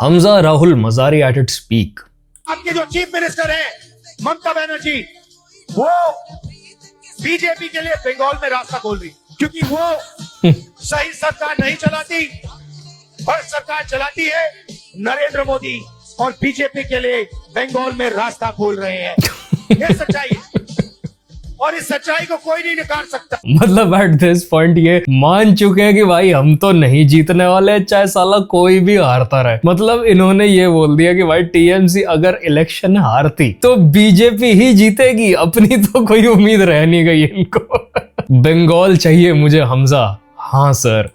Hamza Rahul Mazari at its peak. आपके जो chief minister है ममता बनर्जी, वो बीजेपी के लिए बंगाल में रास्ता खोल रही, क्योंकि वो सही सरकार नहीं चलाती और सरकार चलाती है नरेंद्र मोदी, और बीजेपी के लिए बंगाल में रास्ता खोल रहे हैं। ये सच्चाई है और इस सच्चाई को कोई नहीं नकार सकता। मतलब एट दिस पॉइंट ये मान चुके हैं कि भाई हम तो नहीं जीतने वाले, चाहे साला कोई भी हारता रहे। मतलब इन्होंने ये बोल दिया कि भाई टीएमसी अगर इलेक्शन हारती तो बीजेपी ही जीतेगी, अपनी तो कोई उम्मीद रह नहीं गई इनको। बंगाल चाहिए मुझे हमजा। हाँ सर।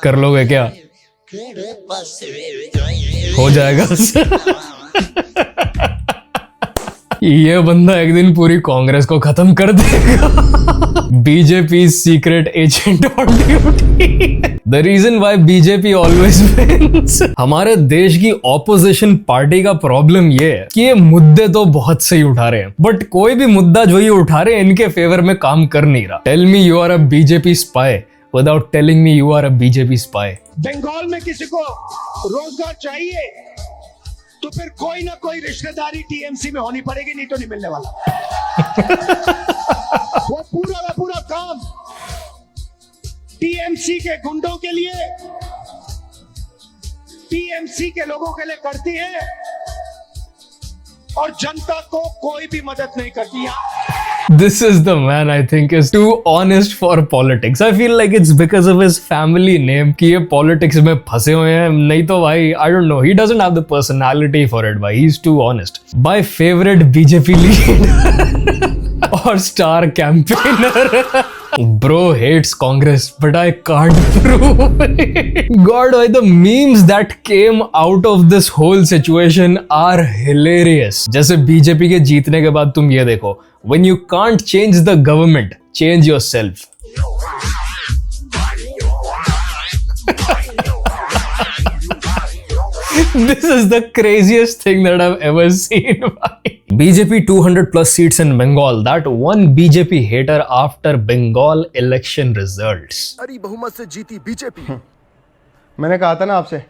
कर लोगे क्या? हो जाएगा सर। ये बंदा एक दिन पूरी कांग्रेस को खत्म कर देगा। BJP secret agent on duty. The reason why BJP always wins. हमारे देश की ऑपोजिशन पार्टी का प्रॉब्लम ये है कि ये मुद्दे तो बहुत सही उठा रहे हैं, बट कोई भी मुद्दा जो ये उठा रहे हैं इनके फेवर में काम कर नहीं रहा। Tell me you are a BJP spy without telling me you are a BJP spy. Bengal में किसी को रोजगार चाहिए तो फिर कोई ना कोई रिश्तेदारी टीएमसी में होनी पड़ेगी, नहीं तो नहीं मिलने वाला। वो पूरा का पूरा काम टीएमसी के गुंडों के लिए, टीएमसी के लोगों के लिए करती है और जनता को कोई भी मदद नहीं करती। This is the man I think is too honest for politics. I feel like it's because of his family name कि ये politics में फंसे हुए हैं, नहीं तो भाई I don't know, he doesn't have the personality for it भाई, he's too honest. My favorite BJP leader or star campaigner. Bro hates Congress, but I can't prove it. God, why the memes that came out of this whole situation are hilarious. जैसे BJP के जीतने के बाद तुम ये देखो, when you can't change the government, change yourself. This is the craziest thing that I've ever seen. BJP 200 plus seats in Bengal. That one BJP hater after Bengal election results. अरे बहुमत से जीती बीजेपी। मैंने कहा था ना आपसे,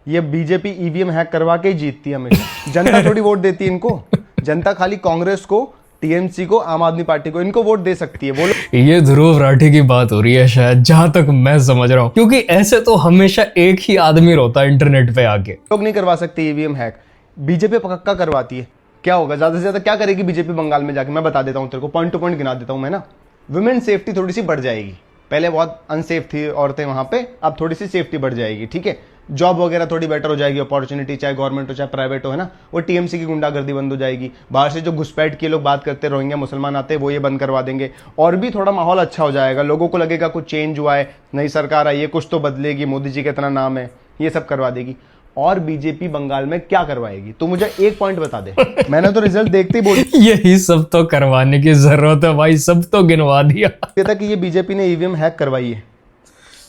ये बीजेपी ईवीएम हैक करवा के ही जीतती है हमेशा। जनता थोड़ी वोट देती है इनको, जनता खाली कांग्रेस को, टीएमसी को, आम आदमी पार्टी को, इनको वोट दे सकती है। बोलो ये ध्रुव राठी की बात हो रही है शायद, जहां तक मैं समझ रहा हूँ, क्योंकि ऐसे तो हमेशा एक ही आदमी रोता है इंटरनेट पे आके। लोग नहीं करवा सकते ईवीएम हैक, बीजेपी पक्का करवाती है। क्या होगा, ज्यादा से ज्यादा क्या करेगी बीजेपी बंगाल में जाके, मैं बता देता हूँ तेरे को, पॉइंट टू पॉइंट गिना देता हूँ मैं ना। वुमेन सेफ्टी थोड़ी सी बढ़ जाएगी, पहले बहुत अनसेफ थी औरतें वहां पे, अब थोड़ी सी सेफ्टी बढ़ जाएगी, ठीक है। जॉब वगैरह थोड़ी बेटर हो जाएगी, अपॉर्चुनिटी चाहे गवर्नमेंट हो चाहे प्राइवेट हो, है ना। वो टीएमसी की गुंडागर्दी बंद हो जाएगी, बाहर से जो घुसपैठ के लोग बात करते, रोहिंग्या मुसलमान आते हैं, वो ये बंद करवा देंगे, और भी थोड़ा माहौल अच्छा हो जाएगा। लोगों को लगेगा कुछ चेंज हुआ है, नई सरकार आई है, कुछ तो बदलेगी, मोदी जी का इतना नाम है, ये सब करवा देगी। और बीजेपी बंगाल में क्या करवाएगी, तो मुझे एक पॉइंट बता दे। मैंने तो रिजल्ट देखते ही बोल यही सब तो करवाने की जरूरत है भाई, सब तो गिनवा दिया। था कि ये बीजेपी ने ईवीएम हैक करवाई है,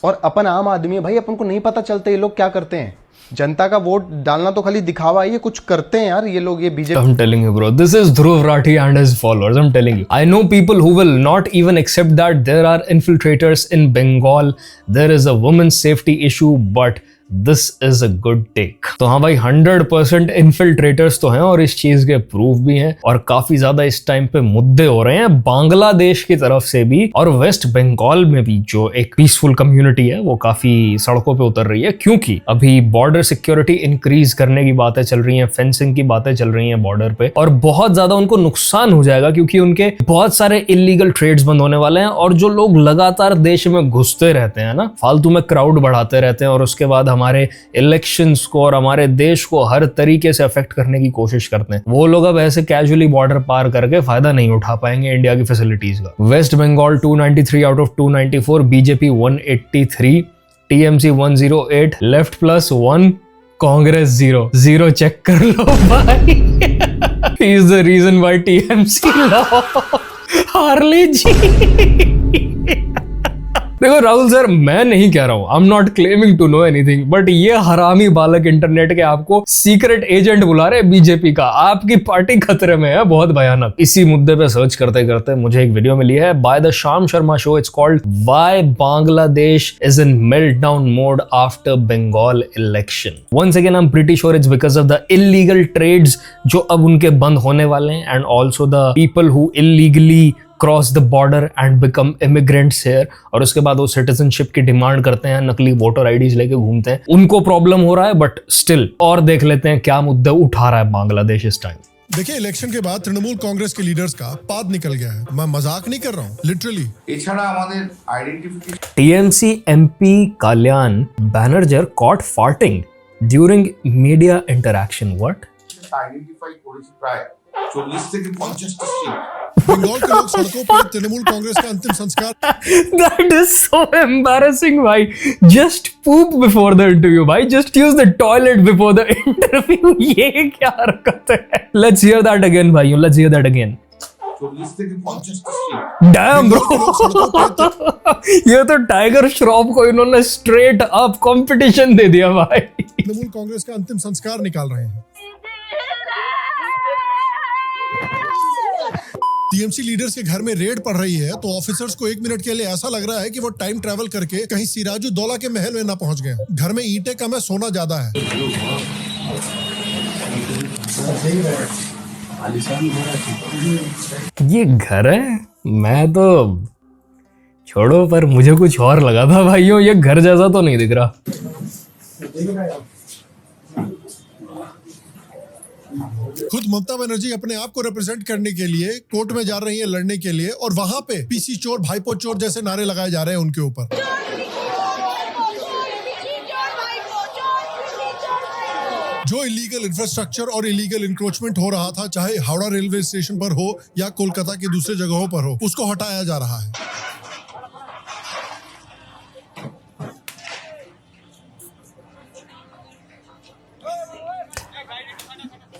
और अपन आम आदमी है भाई, अपन को नहीं पता चलता ये लोग क्या करते हैं। जनता का वोट डालना तो खाली दिखावा है, ये कुछ करते हैं यार ये लोग, ये BJP. I'm telling you bro, this is Dhruv Rathi and his followers. I'm telling you, I know people who will not even accept that there are infiltrators in Bengal, there is a women's safety issue, but this is a good take. तो हाँ भाई 100% infiltrators तो हैं और इस चीज के proof भी हैं, और काफी ज्यादा इस टाइम पे मुद्दे हो रहे हैं बांग्लादेश की तरफ से भी, और वेस्ट बंगाल में भी जो एक पीसफुल कम्युनिटी है वो काफी सड़कों पे उतर रही है, क्योंकि अभी बॉर्डर सिक्योरिटी इंक्रीज करने की बातें चल रही हैं, फेंसिंग की बातें चल रही हैं बॉर्डर पे, और बहुत ज्यादा उनको नुकसान हो जाएगा क्योंकि उनके बहुत सारे इलीगल ट्रेड्स बंद होने वाले हैं। और जो लोग लगातार देश में घुसते रहते हैं ना, फालतू में क्राउड बढ़ाते रहते हैं, और उसके बाद हमारे इलेक्शंस को और हमारे देश को हर तरीके से अफेक्ट करने की कोशिश करते हैं, वो लोग अब ऐसे कैजुअली बॉर्डर पार करके फायदा नहीं उठा पाएंगे इंडिया की फैसिलिटीज का। West Bengal 293 out of 294, BJP 183, TMC 108, left +1, Congress 0 check कर लो भाई। He is the reason why TMC law. हार्ले जी देखो राहुल सर, मैं नहीं कह रहा हूं, I am not claiming to know anything, but ये हरामी बालक इंटरनेट के आपको सीक्रेट एजेंट बुला रहे बीजेपी का। आपकी पार्टी खतरे में है, बहुत भयानक। इसी मुद्दे पे सर्च करते करते मुझे एक वीडियो मिली है by the Shyam Sharma show. It's called why Bangladesh is in meltdown mode after Bengal election. Once again I am pretty sure it's because of the illegal trades जो अब उनके बंद होने वाले हैं, and also the people who illegally cross the border and become immigrants here, और उसके बाद वो सिटीजनशिप की डिमांड करते हैं, नकली वोटर आईडीज लेके घूमते हैं, उनको प्रॉब्लम हो रहा है। बट स्टिल और देख लेते हैं क्या मुद्दे उठा रहा है बांग्लादेश इस टाइम। देखिए, इलेक्शन के बाद तृणमूल कांग्रेस के लीडर्स का पाद निकल गया है। मैं मजाक नहीं कर रहा हूँ, लिटरली। এছাড়া আমাদের identification TMC MP Kalyan Banerjee caught farting during media interaction. What? Identify করেছি প্রায় 40 থেকে 50টা সিট। बंगाल के लोग सड़कों पर तृणमूल कांग्रेस का अंतिम संस्कार That is so embarrassing, bhai. Just poop before the interview, bhai. Just use the toilet before the interview. ये क्या हरकत है? Let's hear that again, bhai. Let's hear that again. 40 থেকে 50টা সিট। Damn, bro. ये तो टाइगर श्रॉफ को इन्होंने straight up competition दे दिया भाई। तृणमूल कांग्रेस का अंतिम संस्कार निकाल रहे हैं। टीएमसी लीडर्स के घर में रेड पड़ रही है तो ऑफिसर्स को 1 मिनट के लिए ऐसा लग रहा है कि वो टाइम ट्रैवल करके कहीं सिराजुद्दौला के महल में ना पहुंच गए। घर में ईंटें कम है, सोना ज्यादा है। ये घर है? मैं तो छोड़ो, पर मुझे कुछ और लगा था भाइयों, ये घर जैसा तो नहीं दिख रहा। खुद ममता बनर्जी अपने आप को रिप्रेजेंट करने के लिए कोर्ट में जा रही है लड़ने के लिए, और वहां पे पीसी चोर, भाईपो चोर जैसे नारे लगाए जा रहे हैं उनके ऊपर। जो इलीगल इंफ्रास्ट्रक्चर और इलीगल इंक्रोचमेंट हो रहा था, चाहे हावड़ा रेलवे स्टेशन पर हो या कोलकाता की दूसरे जगहों पर हो, उसको हटाया जा रहा है।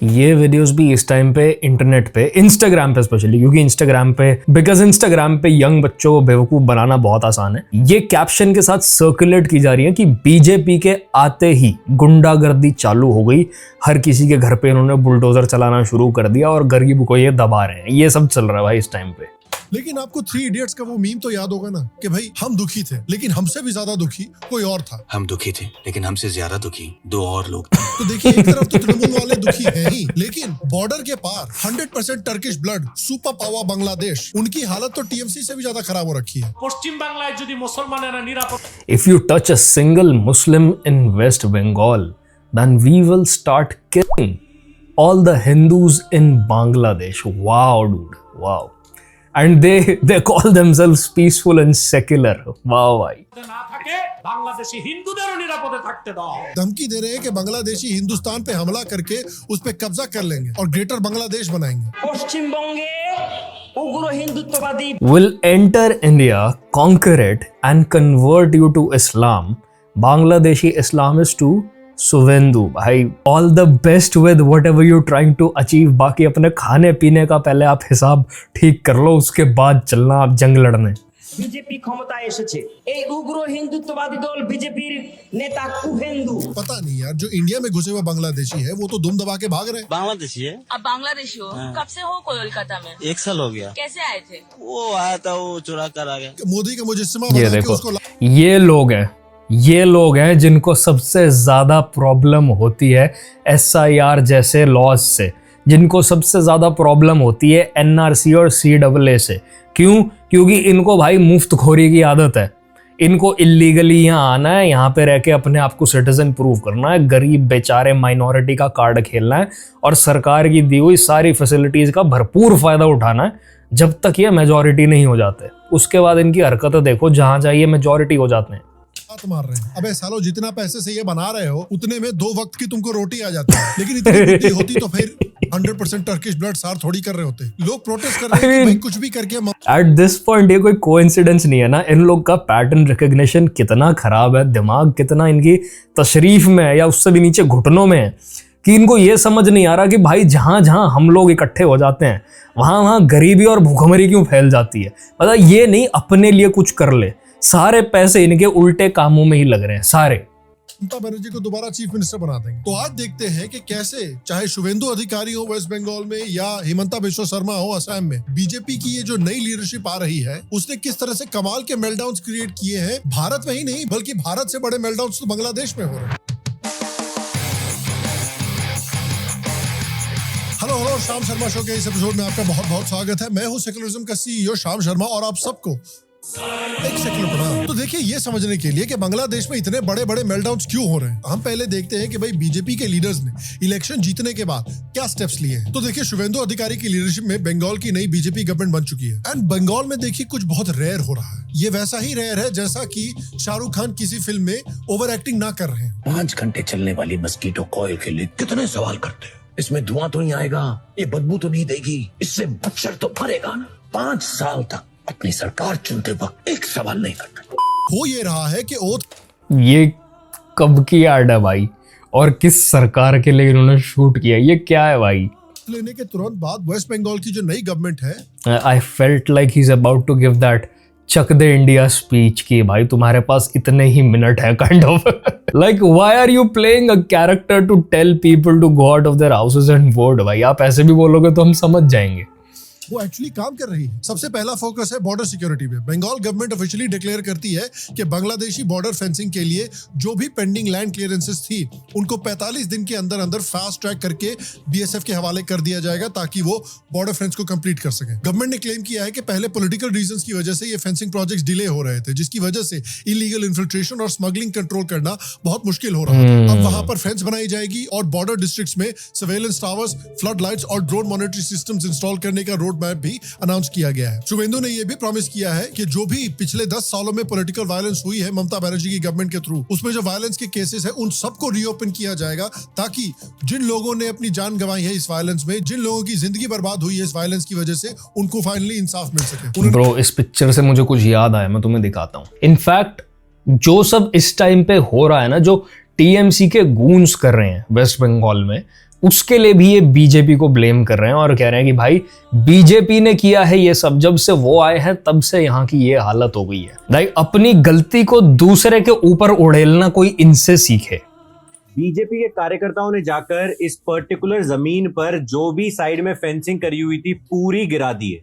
ये वीडियोस भी इस टाइम पे इंटरनेट पे, इंस्टाग्राम पे स्पेशली, क्योंकि इंस्टाग्राम पे, बिकॉज इंस्टाग्राम पे यंग बच्चों को बेवकूफ बनाना बहुत आसान है। ये कैप्शन के साथ सर्कुलेट की जा रही है कि बीजेपी के आते ही गुंडागर्दी चालू हो गई, हर किसी के घर पे इन्होंने बुलडोजर चलाना शुरू कर दिया और गरीब को ये दबा रहे हैं। ये सब चल रहा है भाई इस टाइम पे। लेकिन आपको 3 इडियट्स का वो मीम तो याद होगा ना, कि भाई हम दुखी थे लेकिन हमसे भी ज्यादा दुखी कोई और था। हम दुखी थे लेकिन हमसे ज्यादा दुखी 2 और लोग थे। तो देखिए, एक तरफ तो तृणमूल वाले दुखी हैं ही, लेकिन बॉर्डर के पार 100% Turkish blood, super power Bangladesh, उनकी हालत तो टीएमसी से भी ज्यादा खराब हो रखी है। পশ্চিম বাংলায় যদি মুসলমানেরা নিরাপদ If you touch a single Muslim in West Bengal, then we will start killing all the Hindus in Bangladesh. Wow, dude. Wow. And they call themselves peaceful and secular. Wow, bhai. না থাকে বাংলাদেশি হিন্দুদেরও নিরাপদে থাকতে দাও। धमकी दे रहे हैं कि बांग्लादेशी हिंदुस्तान पे हमला करके उस पे कब्जा कर लेंगे और ग्रेटर बांग्लादेश बनाएंगे। পশ্চিমবঙ্গে উগ্র হিন্দুত্ববাদী Will enter India, conquer it, and convert you to Islam. Bangladeshi Islamist to Suvendu. भाई all the best with whatever you trying to achieve. बाकी अपने खाने पीने का पहले आप हिसाब ठीक कर लो, उसके बाद चलना आप जंग लड़ने। বিজেপি ক্ষমতায় এসেছে, এই উগ্র হিন্দুত্ববাদী দল বিজেপির নেতা কুহেন্দু। पता नहीं यार, जो इंडिया में घुसे हुए बांग्लादेशी है वो तो दुम दबा के भाग रहे हैं। बांग्लादेशी है। अब बांग्लादेशी हो? कब से हो कोलकाता में? 1 साल हो गया। कैसे आए थे? वो आया था, वो चुरा कर आ गया। मोदी का मुजस्समा ये बना के देखो, उसको ये लोग हैं जिनको सबसे ज्यादा प्रॉब्लम होती है SIR जैसे लॉज से, जिनको सबसे ज्यादा प्रॉब्लम होती है NRC और CAA से। क्यों? क्योंकि इनको भाई मुफ्तखोरी की आदत है। इनको इलीगली यहाँ आना है, यहाँ पे रह के अपने आप को सिटीजन प्रूव करना है, गरीब बेचारे माइनॉरिटी का कार्ड खेलना है और सरकार की दी हुई सारी फैसिलिटीज का भरपूर फायदा उठाना है, जब तक ये मेजॉरिटी नहीं हो जाते। उसके बाद इनकी हरकतें देखो, जहां जाइए मेजॉरिटी हो जाते हैं। बात मार रहे हैं। अबे सालो, जितना पैसे से ये बना रहे हो उतने में 2 वक्त की तुमको रोटी आ जाती है। लेकिन इतनी बुद्धि होती तो फिर 100% टर्किश ब्लड सार थोड़ी कर रहे होते। लोग प्रोटेस्ट कर रहे हैं कि भाई कुछ भी करके एट दिस पॉइंट ये कोई कोइंसिडेंस नहीं है ना, इन लोग का पैटर्न रिकग्निशन कितना खराब है, दिमाग कितना इनकी तशरीफ में है या उससे भी नीचे घुटनों में है, कि इनको ये समझ नहीं आ रहा कि भाई जहां जहां हम लोग इकट्ठे हो जाते हैं वहां वहां गरीबी और भूखमरी क्यों फैल जाती है। मतलब ये नहीं अपने लिए कुछ कर ले, सारे पैसे इनके उल्टे कामों में ही लग रहे हैं सारे। ममता बनर्जी को दोबारा चीफ मिनिस्टर बना देंगे। तो आज देखते हैं कि कैसे, चाहे शुभेंदु अधिकारी हो वेस्ट बंगाल में या हिमंता बिश्वा शर्मा हो असम में, बीजेपी की ये जो नई लीडरशिप आ रही है उसने किस तरह से कमाल के मेल्टडाउन्स क्रिएट किए हैं। भारत में ही नहीं बल्कि भारत से बड़े मेल्टडाउन्स तो बांग्लादेश में हो रहे हैं। हेलो, शाम शर्मा शो के इस एपिसोड में आपका बहुत बहुत स्वागत है। मैं हूँ सेकुलरिज्म का सीईओ शाम शर्मा और आप सबको एक सेकंड प्रणाम। तो देखिए, ये समझने के लिए कि बांग्लादेश में इतने बड़े बड़े मेल्टडाउन्स क्यों हो रहे हैं, हम पहले देखते हैं कि भाई बीजेपी के लीडर्स ने इलेक्शन जीतने के बाद क्या स्टेप्स लिए हैं। तो देखिए, शुभेंदु अधिकारी की लीडरशिप में बंगाल की नई बीजेपी गवर्नमेंट बन चुकी है एंड बंगाल में देखिए कुछ बहुत रेयर हो रहा है। ये वैसा ही रेयर है जैसा कि शाहरुख खान किसी फिल्म में ओवर एक्टिंग ना कर रहे हैं। 5 घंटे चलने वाली मस्कीटो कॉइल के लिए कितने सवाल करते हैं। इसमें धुआं तो नहीं आएगा, ये बदबू तो नहीं देगी, इससे मच्छर तो मरेगा ना। 5 साल तक अपनी सरकार चुनते वक्त एक सवाल नहीं करते। हो ये रहा है कि ये कब की ऐड है भाई, और किस सरकार के लिए इन्होंने शूट किया, ये क्या है भाई। लेने के तुरंत बाद वेस्ट बंगाल की जो नई गवर्नमेंट है, I felt like he is about to give that Chak De India speech की भाई तुम्हारे पास इतने ही मिनट है kind of like why are you playing a character to tell people to go out of their houses and vote. भाई आप ऐसे भी बोलोगे तो हम समझ जाएंगे। वो एक्चुअली काम कर रही है। सबसे पहला फोकस है बॉर्डर सिक्योरिटी पे। बंगाल गवर्नमेंट ऑफिशियली डिक्लेयर करती है कि बांग्लादेशी बॉर्डर फेंसिंग के लिए जो भी पेंडिंग लैंड क्लियरेंसेस थी उनको 45 दिन के अंदर अंदर फास्ट ट्रैक करके बीएसएफ के हवाले कर दिया जाएगा ताकि वो बॉर्डर फेंस को कंप्लीट कर सके। गवर्नमेंट ने क्लेम किया है कि पहले पॉलिटिकल रीजंस की वजह से ये फेंसिंग प्रोजेक्ट्स डिले हो रहे थे, जिसकी वजह से इलीगल इन्फिल्ट्रेशन और स्मगलिंग कंट्रोल करना बहुत मुश्किल हो रहा है। अब वहां पर फेंस बनाई जाएगी और बॉर्डर डिस्ट्रिक्ट्स में सर्वेलेंस टावर्स, फ्लड लाइट्स और ड्रोन मॉनिटरिंग सिस्टम्स इंस्टॉल करने का रोड मैप भी अनाउंस किया गया है। शुभेंदु ने यह भी प्रॉमिस किया है कि जो भी पिछले 10 सालों में पॉलिटिकल वायलेंस हुई है ममता बनर्जी की गवर्नमेंट के थ्रू, उसमें जो वायलेंस के केसेस है उन सबको रीओपन किया जाएगा ताकि जिन लोगों ने अपनी जान गंवाई है इस वायलेंस में, जिन लोगों की जिंदगी बर्बाद हुई है इस वायलेंस की वजह से, उनको फाइनली इंसाफ मिल सके। ब्रो, इस पिक्चर से मुझे कुछ याद आया, मैं तुम्हें दिखाता हूँ। इनफैक्ट जो सब इस टाइम पे हो रहा है ना, जो टीएमसी के गूंज कर रहे हैं वेस्ट बंगाल में, उसके लिए भी ये बीजेपी को ब्लेम कर रहे हैं और कह रहे हैं कि भाई बीजेपी ने किया है ये सब, जब से वो आए हैं तब से यहाँ की ये हालत हो गई है। लाइक अपनी गलती को दूसरे के ऊपर उड़ेलना कोई इनसे सीखे। बीजेपी के कार्यकर्ताओं ने जाकर इस पर्टिकुलर जमीन पर जो भी साइड में फेंसिंग करी हुई थी पूरी गिरा दी है।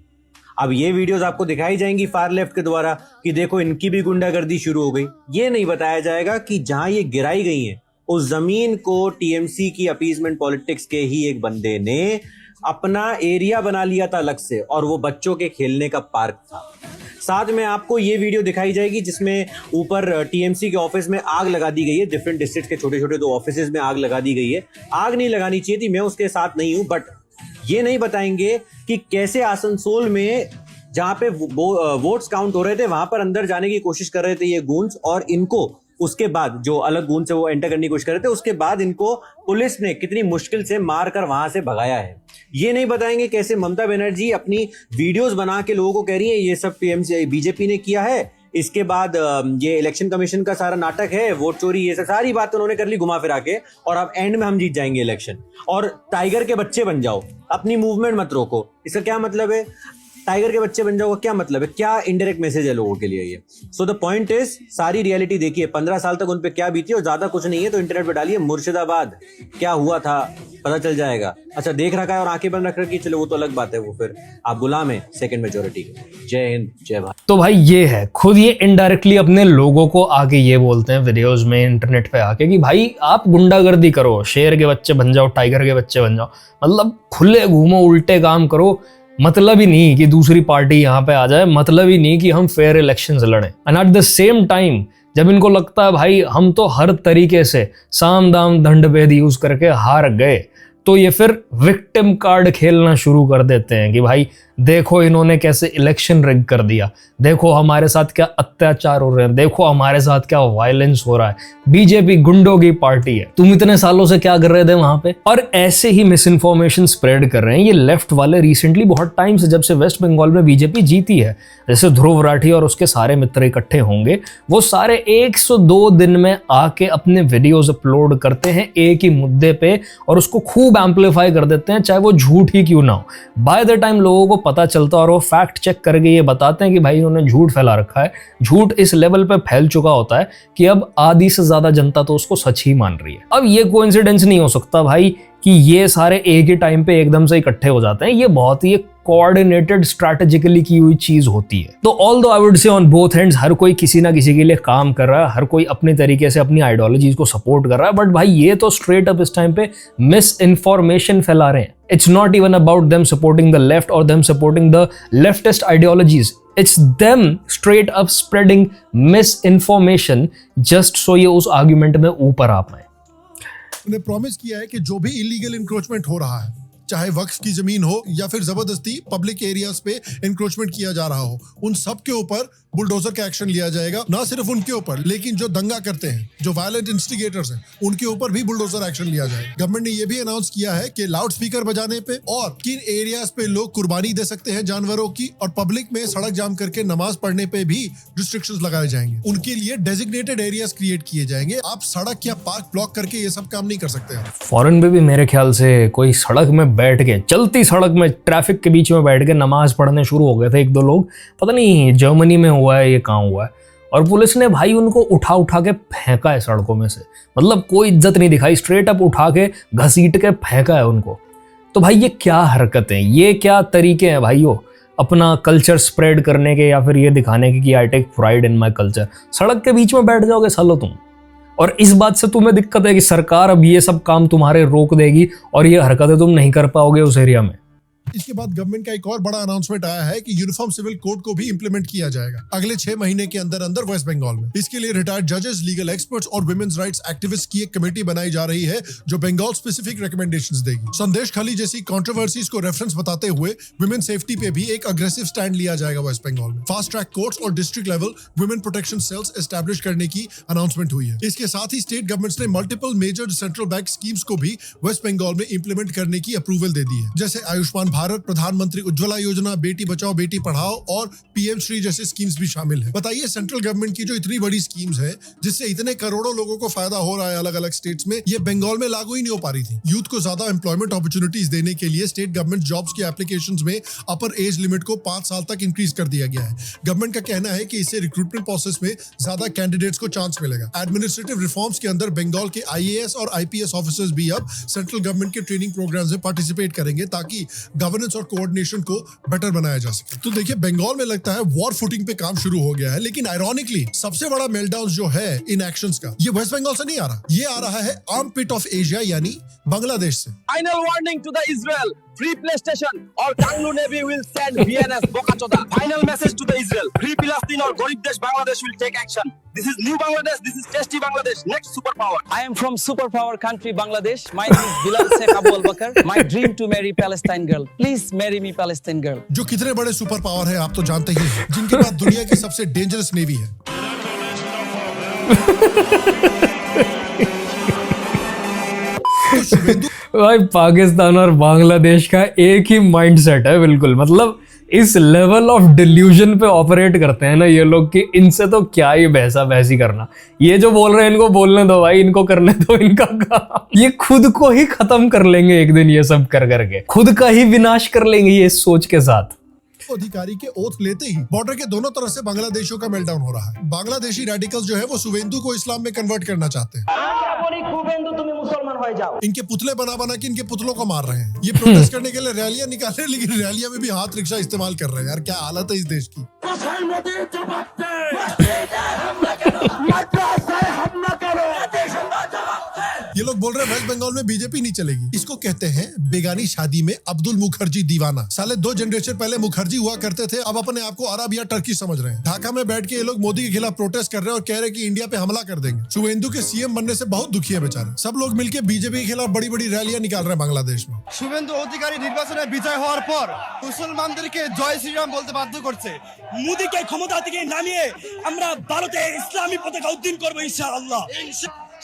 अब ये वीडियोस आपको दिखाई जाएंगी फार लेफ्ट के द्वारा कि देखो इनकी भी गुंडागर्दी शुरू हो गई। ये नहीं बताया जाएगा कि जहां ये गिराई गई है उस जमीन को टीएमसी की अपीजमेंट पॉलिटिक्स के ही एक बंदे ने अपना एरिया बना लिया था अलग से, और वो बच्चों के खेलने का पार्क था। साथ में आपको ये वीडियो दिखाई जाएगी जिसमें ऊपर टीएमसी के ऑफिस में आग लगा दी गई है। डिफरेंट डिस्ट्रिक्ट के छोटे छोटे 2 ऑफिसेज में आग लगा दी गई है। आग नहीं लगानी चाहिए थी, मैं उसके साथ नहीं हूं, बट ये नहीं बताएंगे कि कैसे आसनसोल में जहां पे वोट्स काउंट हो रहे थे वहां पर अंदर जाने की कोशिश कर रहे थे ये गूंज, और इनको उसके बाद जो अलग गूंज से वो एंटर करने की कोशिश कर रहे थे, उसके बाद इनको पुलिस ने कितनी मुश्किल से मार कर वहां से भगाया है। ये नहीं बताएंगे कैसे ममता बनर्जी अपनी वीडियोस बना के लोगों को कह रही है ये सब टीएमसी बीजेपी ने किया है, इसके बाद ये इलेक्शन कमीशन का सारा नाटक है, वोट चोरी, ये सारी बात उन्होंने कर ली घुमा फिरा के, और अब एंड में हम जीत जाएंगे इलेक्शन। और टाइगर के बच्चे बन जाओ, अपनी मूवमेंट मत रोको। इसका क्या मतलब है? टाइगर के बच्चे बन जाओ क्या मतलब है? क्या इनडायरेक्ट मैसेज है लोगों के लिए ये? सो द पॉइंट इज, सारी रियलिटी देखिए 15 साल तक उन पे क्या बीती, और ज्यादा कुछ नहीं है तो इंटरनेट पे डालिए मुर्शिदाबाद क्या हुआ था, पता चल जाएगा। अच्छा देख रखा है और आंखें बंद रख रखी, चलो वो तो अलग बात है, वो फिर आप गुलाम है सेकंड मेजोरिटी के। जय हिंद जय भारत। तो भाई ये है, खुद ये इनडायरेक्टली अपने लोगों को आगे ये बोलते हैं वीडियोस में, इंटरनेट पे आके कि भाई आप गुंडागर्दी करो, शेर के बच्चे बन जाओ, टाइगर के बच्चे बन जाओ, मतलब खुले घूमो, उल्टे काम करो। मतलब ही नहीं कि दूसरी पार्टी यहाँ पे आ जाए, मतलब ही नहीं कि हम फेयर इलेक्शंस लड़ें। And at the same time जब इनको लगता है भाई हम तो हर तरीके से साम दाम दंड भेद यूज करके हार गए, तो ये फिर विक्टिम कार्ड खेलना शुरू कर देते हैं कि भाई देखो इन्होंने कैसे इलेक्शन रिग कर दिया, देखो हमारे साथ क्या अत्याचार हो रहे हैं, देखो हमारे साथ क्या वायलेंस हो रहा है, बीजेपी गुंडों की पार्टी है, तुम इतने सालों से क्या कर रहे थे वहां पे। और ऐसे ही मिस इन्फॉर्मेशन स्प्रेड कर रहे हैं ये लेफ्ट वाले रिसेंटली बहुत टाइम से, जब से वेस्ट बंगाल में बीजेपी जीती है। जैसे ध्रुव राठी और उसके सारे मित्र इकट्ठे होंगे, वो सारे 102 दिन में आके अपने वीडियोज अपलोड करते हैं एक ही मुद्दे पे और उसको खूब एम्पलीफाई कर देते हैं, चाहे वो झूठ ही क्यों ना हो। बाय द टाइम लोगों को पता चलता है और वो फैक्ट चेक करके ये बताते हैं कि भाई उन्होंने झूठ फैला रखा है, झूठ इस लेवल पे फैल चुका होता है कि अब आधी से ज्यादा जनता तो उसको सच ही मान रही है। अब ये कोइंसिडेंस नहीं हो सकता भाई कि ये सारे एक ही टाइम पे एकदम से इकट्ठे हो जाते हैं, ये बहुत ही कोऑर्डिनेटेड स्ट्रैटेजिकली की हुई चीज होती है। तो although I would say on both ends हर कोई किसी ना किसी के लिए काम कर रहा है, हर कोई अपने तरीके से अपनी आइडियोलॉजीज को सपोर्ट कर रहा है, बट भाई ये तो स्ट्रेट अप इस टाइम पे मिस इन्फॉर्मेशन फैला रहे हैं। It's not even about them supporting the left और them supporting the leftist ideologies, it's them straight up spreading misinformation just so ये उस आर्ग्यूमेंट में ऊपर आ पाए। उन्हें प्रॉमिस किया है कि जो भी इलीगल इंक्रोचमेंट हो रहा है, चाहे वक्फ की जमीन हो या फिर जबरदस्ती पब्लिक एरियाज पे इंक्रोचमेंट किया जा रहा हो, उन सब के ऊपर बुलडोजर का एक्शन लिया जाएगा। ना सिर्फ उनके ऊपर, लेकिन जो दंगा करते हैं, जो वायलेंट इंस्टिगेटर्स हैं, उनके ऊपर भी बुलडोजर एक्शन लिया जाएगा। गवर्नमेंट ने यह भी अनाउंस किया है कि लाउड स्पीकर बजाने पे और किन एरियाज पे लोग कुर्बानी दे सकते हैं जानवरों की, और पब्लिक में सड़क जाम करके नमाज पढ़ने पे भी रिस्ट्रिक्शंस लगाए जाएंगे। उनके लिए डेजिग्नेटेड एरियाज क्रिएट किए जाएंगे। आप सड़क या पार्क ब्लॉक करके ये सब काम नहीं कर सकते। फॉरेन में भी मेरे ख्याल से कोई सड़क में बैठ के, चलती सड़क में ट्रैफिक के बीच में बैठ के नमाज पढ़ने शुरू हो गए थे एक दो लोग, पता नहीं जर्मनी में हुआ है ये कहाँ हुआ है, और पुलिस ने भाई उनको उठा उठा के फेंका है सड़कों में से, मतलब कोई इज्जत नहीं दिखाई, स्ट्रेट अप उठा के घसीट के फेंका है उनको। तो भाई ये क्या हरकतें, ये क्या तरीके हैं भाइयों अपना कल्चर स्प्रेड करने के, या फिर ये दिखाने के कि I take pride in my culture. सड़क के बीच में बैठ जाओगे सालो तुम, और इस बात से तुम्हें दिक्कत है कि सरकार अब ये सब काम तुम्हारे रोक देगी और ये हरकतें तुम नहीं कर पाओगे उस एरिया में। इसके बाद गवर्नमेंट का एक और बड़ा अनाउंसमेंट आया है कि यूनिफॉर्म सिविल कोड को भी इंप्लीमेंट किया जाएगा अगले 6 महीने के अंदर अंदर वेस्ट बंगाल में। इसके लिए रिटायर्ड जजेस, लीगल एक्सपर्ट्स और वुमेन्स राइट्स एक्टिविस्ट की एक कमेटी बनाई जा रही है जो बंगाल स्पेसिफिक रिकमेंडेशंस देगी। संदेश खाली जैसी कंट्रोवर्सीज को रेफरेंस बताते हुए वुमेन सेफ्टी पे भी एक अग्रेसिव स्टैंड लिया जाएगा वेस्ट बंगाल में। फास्ट ट्रैक कोर्ट्स और district level women protection cells establish करने की अनाउंसमेंट हुई है। इसके साथ ही स्टेट गवर्नमेंट्स ने multiple major central bank schemes को भी वेस्ट बंगाल में इंप्लीमेंट करने की अप्रूवल दे दी है, जैसे आयुष्मान भारत, प्रधानमंत्री उज्ज्वला योजना, बेटी बचाओ बेटी पढ़ाओ और पीएम श्री जैसे स्कीम्स भी शामिल है। बताइए सेंट्रल गवर्नमेंट की जो इतनी बड़ी स्कीम्स है जिससे इतने करोड़ों लोगों को फायदा हो रहा है अलग अलग स्टेट्स में, ये बंगाल में लागू ही नहीं हो पा रही थी। यूथ को ज्यादा एम्प्लॉयमेंट अपॉर्चुनिटीज देने के लिए स्टेट गवर्नमेंट जॉब्स के एप्लीकेशंस में अपर एज लिमिट को 5 साल तक इंक्रीज कर दिया गया है। गवर्नमेंट का कहना है कि इससे रिक्रूटमेंट प्रोसेस में ज्यादा कैंडिडेट्स को चांस मिलेगा। एडमिनिस्ट्रेटिव रिफॉर्म्स के अंदर बंगाल के आईएएस और आईपीएस ऑफिसर्स भी अब सेंट्रल गवर्नमेंट के ट्रेनिंग प्रोग्राम्स में पार्टिसिपेट करेंगे ताकि गवर्नेंस और कोऑर्डिनेशन को बेटर बनाया जा सके। तो देखिए बंगाल में लगता है वॉर फुटिंग पे काम शुरू हो गया है, लेकिन आयरॉनिकली सबसे बड़ा मेल्टडाउन जो है इन एक्शंस का, ये वेस्ट बंगाल से नहीं आ रहा, ये आ रहा है आर्म पिट ऑफ एशिया यानी बांग्लादेश से। Final warning to the Israel, free PlayStation or Kanglu Navy will send VNS Bokachoda. Final message to the Israel, free Palestine or Garib Desh Bangladesh will take action. This is new Bangladesh, this is tasty Bangladesh, next superpower. I am from superpower country Bangladesh. My name is Bilal Sheikh Abu Al Bakr. My dream to marry Palestine girl. Please marry me Palestine girl. जो कितने बड़े super power है आप तो जानते ही हैं, जिनके पास दुनिया की सबसे डेंजरस नेवी है। भाई पाकिस्तान और बांग्लादेश का एक ही माइंडसेट है बिल्कुल, मतलब इस लेवल ऑफ डिल्यूजन पे ऑपरेट करते हैं ना ये लोग कि इनसे तो क्या ही बहसा बहसी करना, ये जो बोल रहे हैं इनको बोलने दो भाई, इनको करने दो इनका काम, ये खुद को ही खत्म कर लेंगे एक दिन, ये सब कर करके खुद का ही विनाश कर लेंगे ये सोच के साथ। अधिकारी के ओथ लेते ही बॉर्डर के दोनों तरफ से बांग्लादेशियों का मेल्टडाउन हो रहा है। बांग्लादेशी रेडिकल्स जो है वो सुवेंदु को इस्लाम में कन्वर्ट करना चाहते हैं। इनके पुतले बना बना के इनके पुतलों को मार रहे हैं। ये प्रोटेस्ट करने के लिए रैलियां निकाल रहे हैं, लेकिन रैलियां में भी हाथ रिक्शा इस्तेमाल कर रहे हैं। यार क्या हालत है इस देश की। ये लोग बोल रहे हैं वेस्ट बंगाल में बीजेपी नहीं चलेगी। इसको कहते हैं बेगानी शादी में अब्दुल मुखर्जी दीवाना। साले 2 जनरेशन पहले मुखर्जी हुआ करते थे, अब अपने आप को अरब या टर्की समझ रहे हैं। ढाका में बैठ के ये लोग मोदी के खिलाफ प्रोटेस्ट कर रहे हैं और कह रहे हैं कि इंडिया पे हमला कर देंगे। शुभेंदु के सीएम बनने से बहुत दुखी है बेचारे। सब लोग मिलकर बीजेपी के खिलाफ बड़ी बड़ी रैलियां निकाल रहे हैं बांग्लादेश में। শুভেন্দু অধিকারী নির্বাচনে বিজয় হওয়ার পর মুসলমানদেরকে জয় শ্রীরাম বলতে বাধ্য করছে। মোদিকে ক্ষমতা থেকে নামিয়ে আমরা ভারতে ইসলামী পতাকা উদ্দিন করব ইনশাআল্লাহ।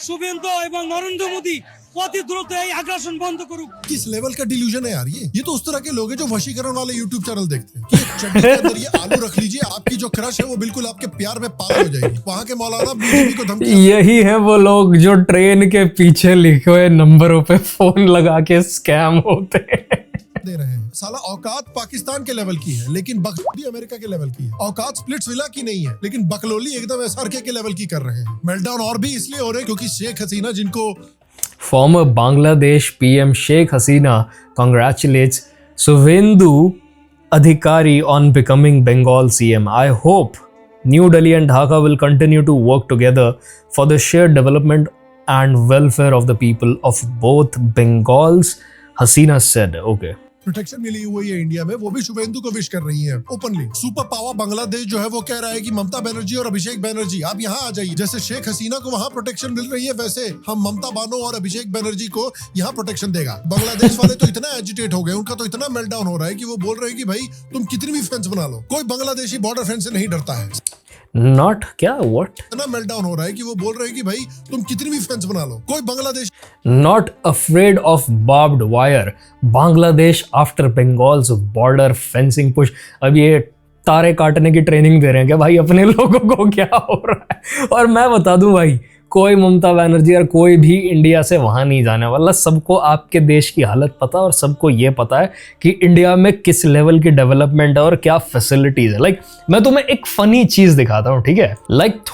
শুভেন্দু এবং নরেন্দ্র মোদি অতি দ্রুত এই আগ্রাসন বন্ধ করুক। किस लेवल का डिल्यूजन है यार ये तो उस तरह के लोग हैं जो वशीकरण वाले यूट्यूब चैनल देखते हैं कि चड्डी के अंदर ये आलू रख लीजिए, आपकी जो क्रश है वो बिल्कुल आपके प्यार में पागल हो जाएगी। वहाँ के मौलाना बीजेपी को धमकी। यही है वो लोग जो ट्रेन के पीछे लिखे हुए नंबरों पे फोन लगा के स्कैम होते हैं। दे रहे हैं। साला औकात पाकिस्तान के लेवल की है लेकिन बकलोली अमेरिका के लेवल की है। औकात स्प्लिट्सविला की नहीं है लेकिन बकलोली एकदम SRK के लेवल की कर रहे हैं। मेल्टडाउन और भी इसलिए हो रहे हैं क्योंकि शेख हसीना, जिनको Former Bangladesh PM Sheikh Hasina congratulates Suvendu Adhikari on becoming Bengal CM. I hope New Delhi and Dhaka will continue to work together for the shared development and welfare of the people of both Bengals, Hasina said. Okay. Protection मिली हुई है India में, वो भी शुभेंदु को wish कर रही है ओपनली। सुपर पावर बांग्लादेश जो है वो कह रहा है कि ममता बनर्जी और अभिषेक बनर्जी आप यहाँ आ जाइए। जैसे शेख हसीना को वहाँ प्रोटेक्शन मिल रही है वैसे हम ममता बानो और अभिषेक बनर्जी को यहाँ प्रोटेक्शन देगा। बांग्लादेश वाले तो इतना एजिटेट हो गए, उनका तो इतना मेल्टडाउन हो रहा है कि वो बोल रहे हैं कि भाई तुम कितनी भी फेंस बना लो, कोई बांग्लादेशी बॉर्डर फेंस से नहीं डरता है। Not क्या what? इतना मेल्टडाउन हो रहा है कि वो बोल रहे हैं कि भाई तुम कितनी भी फेंस बना लो, कोई Bangladesh Not afraid of barbed wire. Bangladesh after Bengal's border fencing push. अब ये तारे काटने की ट्रेनिंग दे रहे हैं क्या भाई अपने लोगों को, क्या हो रहा है? और मैं बता दूं भाई, कोई ममता बनर्जी और कोई भी इंडिया से वहां नहीं जाने वाला। सबको आपके देश की हालत पता है और सबको ये पता है कि इंडिया में किस लेवल की डेवलपमेंट है और क्या फैसिलिटीज है। मैं तुम्हें एक फनी चीज दिखाता हूँ, ठीक है?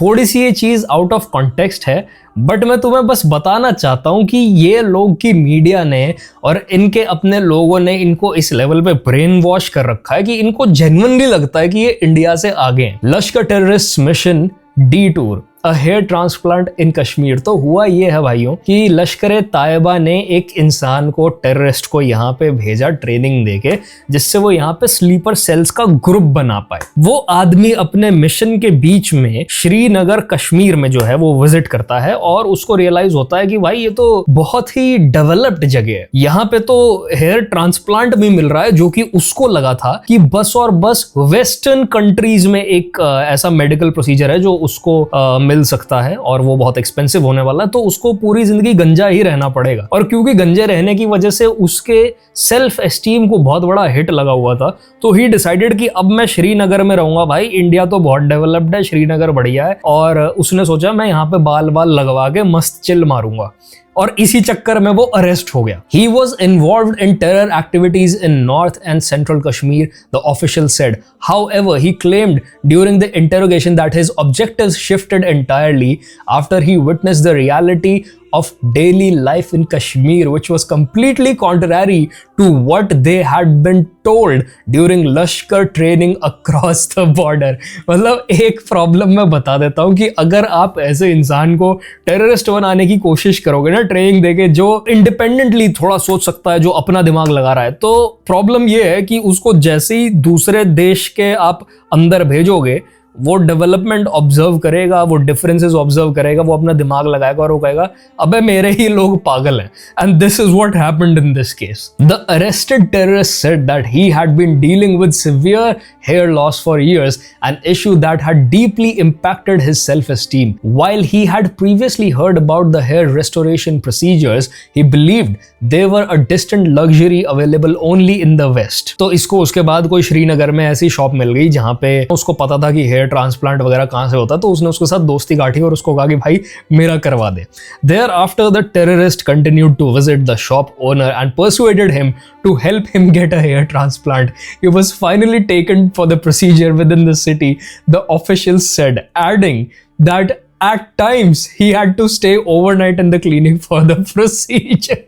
थोड़ी सी ये चीज आउट ऑफ कॉन्टेक्स्ट है बट मैं तुम्हें बस बताना चाहता हूं कि ये लोग की मीडिया ने और इनके अपने लोगों ने इनको इस लेवल पे ब्रेन वॉश कर रखा है कि इनको जेन्युइनली लगता है कि ये इंडिया से आगे हैं। Lashkar terrorist mission D-Tour, a hair transplant in Kashmir. तो हुआ ये है भाइयों कि लश्कर तायबा ने एक इंसान को, टेररिस्ट को यहाँ पे भेजा ट्रेनिंग देके, जिससे वो यहाँ पे स्लीपर सेल्स का ग्रुप बना पाए। वो आदमी अपने मिशन के बीच में श्रीनगर कश्मीर में जो है वो विजिट करता है और उसको रियलाइज होता है कि भाई ये तो बहुत ही डेवलप्ड जगह है, यहाँ पे तो हेयर ट्रांसप्लांट भी मिल रहा है, जो कि उसको लगा था कि बस और बस वेस्टर्न कंट्रीज में एक ऐसा मेडिकल प्रोसीजर है जो उसको मिल सकता है और वो बहुत एक्सपेंसिव होने वाला है, तो उसको पूरी जिंदगी गंजा ही रहना पड़ेगा। और क्योंकि गंजे रहने की वजह से उसके सेल्फ एस्टीम को बहुत बड़ा हिट लगा हुआ था, तो ही डिसाइडेड कि अब मैं श्रीनगर में रहूंगा। भाई इंडिया तो बहुत डेवलप्ड है, श्रीनगर बढ़िया है, और उसने सोचा मैं यहाँ पे बाल बाल लगवा के मस्त चिल मारूंगा, और इसी चक्कर में वो अरेस्ट हो गया। He was involved in terror activities in North and Central Kashmir, the official said. However, he claimed during the interrogation that his objectives shifted entirely after he witnessed the reality of daily life in Kashmir, which was completely contrary to what they had been told during Lashkar training across the border. मतलब एक problem मैं बता देता हूँ कि अगर आप ऐसे इंसान को टेररिस्ट बनाने की कोशिश करोगे ना ट्रेनिंग देके, जो इंडिपेंडेंटली थोड़ा सोच सकता है, जो अपना दिमाग लगा रहा है, तो प्रॉब्लम ये है कि उसको जैसे ही दूसरे देश के आप अंदर भेजोगे, वो डेवलपमेंट ऑब्जर्व करेगा, वो डिफरेंसेस ऑब्जर्व करेगा, वो अपना दिमाग लगाएगा और वो कहेगा अबे मेरे ही लोग पागल हैं। And this is what happened in this case. The arrested terrorist said that he had been dealing with severe hair loss for years, an issue that had deeply impacted his self-esteem. While he had previously heard about the hair restoration procedures, he believed they were a distant luxury available only in the West. तो इसको उसके बाद कोई श्रीनगर में ऐसी shop मिल गई जहाँ पे उसको पता था कि हेयर ट्रांसप्लांट वगैरह कहाँ से होता है, तो उसने उसके साथ दोस्ती काटी और उसको कहा कि भाई मेरा करवा दे। Thereafter, the terrorist continued to visit the shop owner and persuaded him to help him get a hair transplant. He was finally taken for the procedure within the city, the officials said, adding that at times he had to stay overnight in the clinic for the procedure.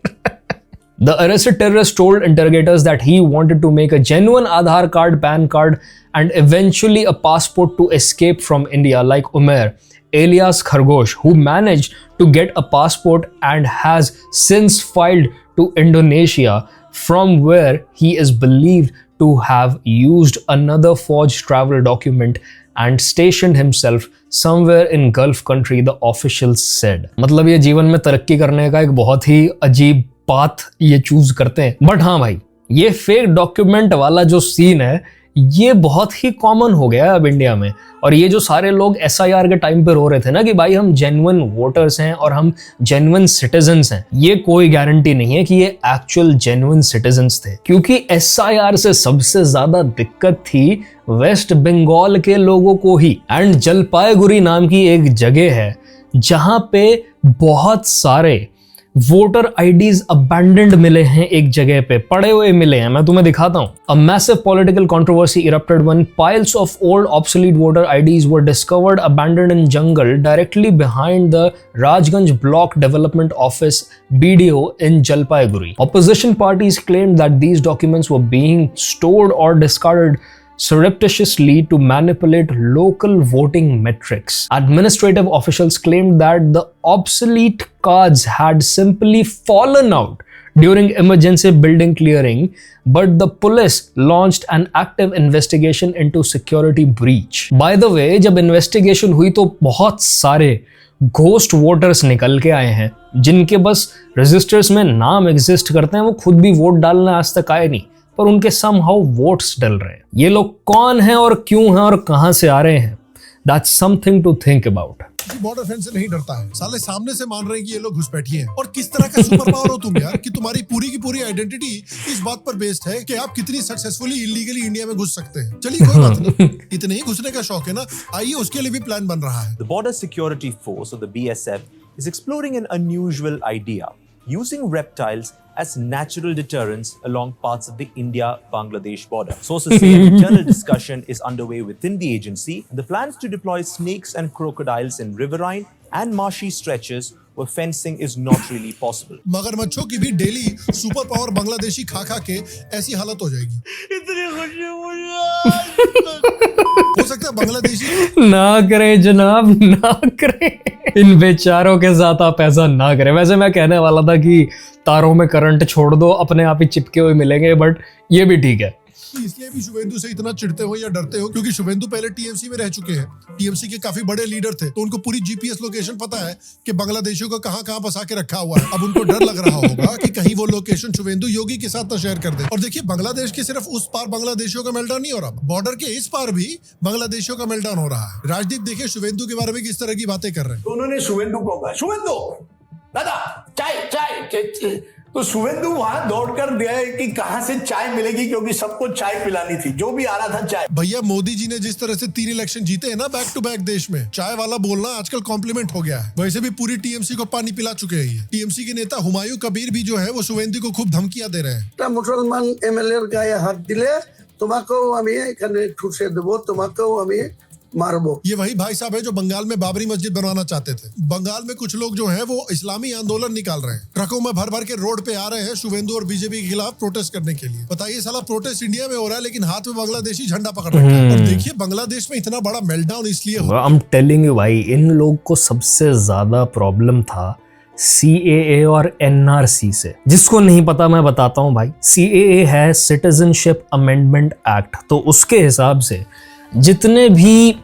The arrested terrorist told interrogators that he wanted to make a genuine Aadhaar card, PAN card, and eventually a passport to escape from India, like Umair alias Khargosh, who managed to get a passport and has since filed to Indonesia, from where he is believed to have used another forged travel document and stationed himself somewhere in Gulf country, the officials said. मतलब ये जीवन में तरक्की करने का एक बहुत ही अजीब पाथ ये चूज करते हैं। बट हाँ भाई, ये फेक डॉक्यूमेंट वाला जो सीन है ये बहुत ही कॉमन हो गया है अब इंडिया में। और ये जो सारे लोग SIR के टाइम पे रो रहे थे ना कि भाई हम जेन्युइन वोटर्स हैं और हम जेन्युइन सिटीजन्स हैं, ये कोई गारंटी नहीं है कि ये एक्चुअल जेन्युइन सिटीजन्स थे, क्योंकि SIR से सबसे ज्यादा दिक्कत थी वेस्ट बंगाल के लोगों को ही। एंड जलपाईगुड़ी नाम की एक जगह है जहां पे बहुत सारे वोटर आईडीज अबैंडन्ड मिले हैं, एक जगह पे पड़े हुए मिले हैं। मैं तुम्हें दिखाता हूं। A massive political controversy erupted when piles of old obsolete voter IDs were discovered abandoned in jungle directly behind the Rajganj Block Development Office BDO in Jalpaiguri. Opposition parties claimed that these documents were being stored or discarded surreptitiously to manipulate local voting metrics. Administrative officials claimed that the obsolete cards had simply fallen out during emergency building clearing, but the police launched an active investigation into security breach. By the way, जब investigation हुई तो बहुत सारे ghost voters निकल के आए हैं जिनके बस रजिस्टर्स में नाम एग्जिस्ट करते हैं, वो खुद भी वोट डालने आज तक आए नहीं, पर उनके समहाउ वोट्स डल रहे हैं। ये लोग कौन हैं और क्यों हैं और कहां से आ रहे हैं? That's something to think about. Border fence से नहीं डरता है, साले सामने से मान रहे हैं कि ये लोग घुसपैठिए हैं। और किस तरह का सुपर पावर हो तुम यार कि तुम्हारी पूरी की पूरी आइडेंटिटी इस बात पर बेस्ड है कि आप कितनी सक्सेसफुली इलीगली इंडिया में घुस सकते हैं। चलिए कोई बात नहीं, इतने ही घुसने का शौक है ना, आइए उसके लिए भी प्लान बन रहा है। The Border Security Force or the BSF is exploring an unusual idea, using reptiles as natural deterrents along parts of the India-Bangladesh border. Sources say an internal discussion is underway within the agency, and the plans to deploy snakes and crocodiles in riverine and marshy stretches where fencing is not really possible. मगरमच्छों की भी daily super power Bangladeshi खा खा के ऐसी हालत हो जाएगी। इतनी खुशी मुझे हो सकता है बांग्लादेशी ना करें जनाब, ना करें। इन बेचारों के साथ आप ऐसा ना करें। वैसे मैं कहने वाला था कि तारों में करंट छोड़ दो, अपने आप ही चिपके हुए मिलेंगे, बट ये भी ठीक है। इसलिए भी शुभेंदु से इतना चिढ़ते हो या डरते हो क्योंकि शुभेंदु पहले टीएमसी में रह चुके हैं, टीएमसी के काफी बड़े लीडर थे, तो उनको पूरी जीपीएस लोकेशन पता है कि बांग्लादेशियों को कहां कहां बसा के रखा हुआ है। अब उनको डर लग रहा होगा कि कहीं वो लोकेशन शुभेंदु योगी के साथ ना शेयर कर दे। और देखिए, बांग्लादेश के सिर्फ उस पार बांग्लादेशियों का मेल्टडाउन नहीं हो रहा, बॉर्डर के इस पार भी बांग्लादेशियों का मेल्टडाउन हो रहा है। राजदीप देखिए शुभेंदु के बारे में किस तरह की बातें कर रहे हैं। उन्होंने शुभेंदु को कहा, शुभेंदु दादा चाय चाय, तो शुभेंदु वहां दौड़कर गए कि कहां से चाय मिलेगी, क्योंकि सबको चाय पिलानी थी, जो भी आ रहा था चाय। भैया मोदी जी ने जिस तरह से 3 इलेक्शन जीते हैं ना बैक टू बैक देश में, चाय वाला बोलना आजकल कॉम्प्लीमेंट हो गया है। वैसे भी पूरी टीएमसी को पानी पिला चुके हैं। टीएमसी के नेता हुमायूं कबीर भी जो है वो शुभेंदु को खूब धमकियां दे रहे हैं। मुसलमान एमएलए गाয়ে हाथ दिले তোমাকেও আমি এখানে ঠুসে দেব, তোমাকেও আমি मारबो। ये वही भाई साहब है जो बंगाल में बाबरी मस्जिद बनवाना चाहते थे। बंगाल में कुछ लोग जो हैं वो इस्लामी आंदोलन निकाल रहे हैं, ट्रकों में भर भर के रोड पे आ रहे हैं शुभेंदु और बीजेपी के खिलाफ प्रोटेस्ट करने के लिए। बताइए, साला प्रोटेस्ट इंडिया में हो रहा है लेकिन हाथ में बांग्लादेशी झंडा पकड़ रखा है। और देखिए बांग्लादेश में इतना बड़ा मेल्टडाउन इसलिए हो रहा है। I'm telling you भाई, इन लोग को सबसे ज्यादा प्रॉब्लम था CAA और NRC से। जिसको नहीं पता मैं बताता हूँ भाई। CAA है सिटीजनशिप अमेंडमेंट एक्ट, तो उसके हिसाब से जितने भी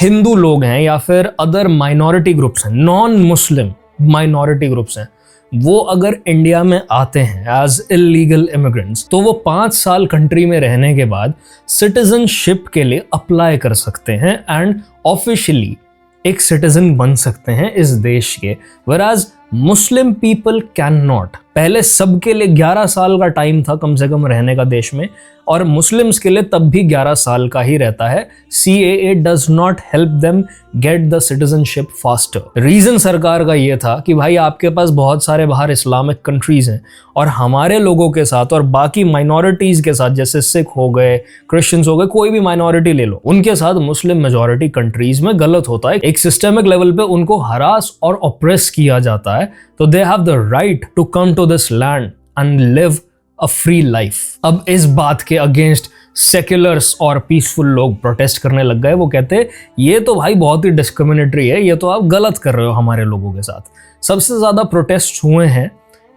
हिंदू लोग हैं या फिर अदर माइनॉरिटी ग्रुप्स हैं, नॉन मुस्लिम माइनॉरिटी ग्रुप्स हैं, वो अगर इंडिया में आते हैं एज इलीगल इमिग्रेंट्स, तो वो 5 साल कंट्री में रहने के बाद सिटीजनशिप के लिए अप्लाई कर सकते हैं एंड ऑफिशियली एक सिटीजन बन सकते हैं इस देश के। whereas Muslim people can not. पहले सबके लिए 11 साल का टाइम था कम से कम रहने का देश में, और मुस्लिम्स के लिए तब भी 11 साल का ही रहता है। CAA does not help them get the citizenship faster. Reason सरकार का ये था कि भाई आपके पास बहुत सारे बाहर इस्लामिक कंट्रीज हैं और हमारे लोगों के साथ और बाकी माइनॉरिटीज के साथ, जैसे सिख हो गए, क्रिश्चियंस हो गए, कोई भी माइनॉरिटी ले लो, उनके साथ मुस्लिम मेजॉरिटी कंट्रीज में गलत होता है। एक सिस्टमिक लेवल पे उनको हरास और ऑप्रेस किया जाता है, तो they have the right to come to this land and live a free life. अब इस बात के अगेंस्ट सेक्युलर्स और पीसफुल लोग प्रोटेस्ट करने लग गए। वो कहते हैं ये तो भाई बहुत ही डिस्क्रिमिनेटरी है, ये तो आप गलत कर रहे हो हमारे लोगों के साथ। सबसे ज्यादा प्रोटेस्ट हुए हैं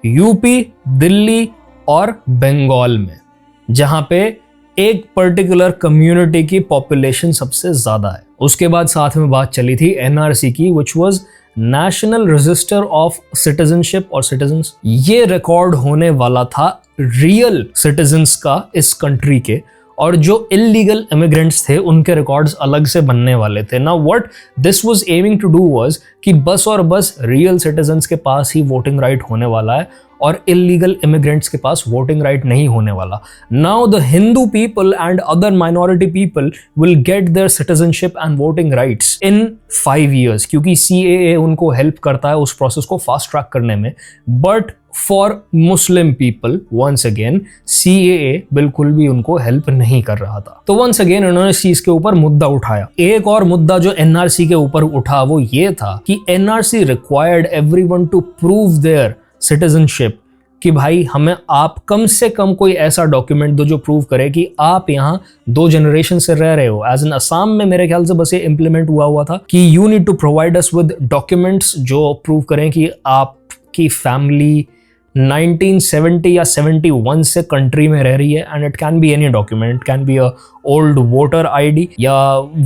यूपी, दिल्ली और बंगाल में, जहां पे एक पर्टिकुलर कम्युनिटी की पॉपुलेशन सबसे ज्यादा है। उसके बाद साथ में बात चली थी NRC की, which was national register of citizenship और सिटीजन्स। ये रिकॉर्ड होने वाला था रियल सिटीजन्स का इस कंट्री के, और जो इलीगल इमिग्रेंट्स थे उनके रिकॉर्ड्स अलग से बनने वाले थे। Now what this was aiming to do was कि बस और बस रियल सिटीजन्स के पास ही वोटिंग राइट होने वाला है और इलीगल इमिग्रेंट्स के पास वोटिंग राइट नहीं होने वाला. Now the Hindu people and other minority people will get their citizenship and voting rights in 5 years, क्योंकि CAA उनको हेल्प करता है उस प्रोसेस को फास्ट ट्रैक करने में. But for Muslim people once again CAA बिल्कुल भी उनको हेल्प नहीं कर रहा था. तो वंस अगेन उन्होंने इस चीज के ऊपर मुद्दा उठाया. एक और मुद्दा जो NRC के ऊपर उठा वो ये था कि NRC required everyone to prove their citizenship, कि भाई हमें आप कम से कम कोई ऐसा डॉक्यूमेंट दो जो प्रूव करे कि आप यहाँ 2 जनरेशन से रह रहे हो. एज इन असम में मेरे ख्याल से बस ये इंप्लीमेंट हुआ था कि you need to provide us with documents जो प्रूव करें कि आपकी फैमिली 1970 या 71 से कंट्री में रह रही है. And it can be any document, can be a old voter ID या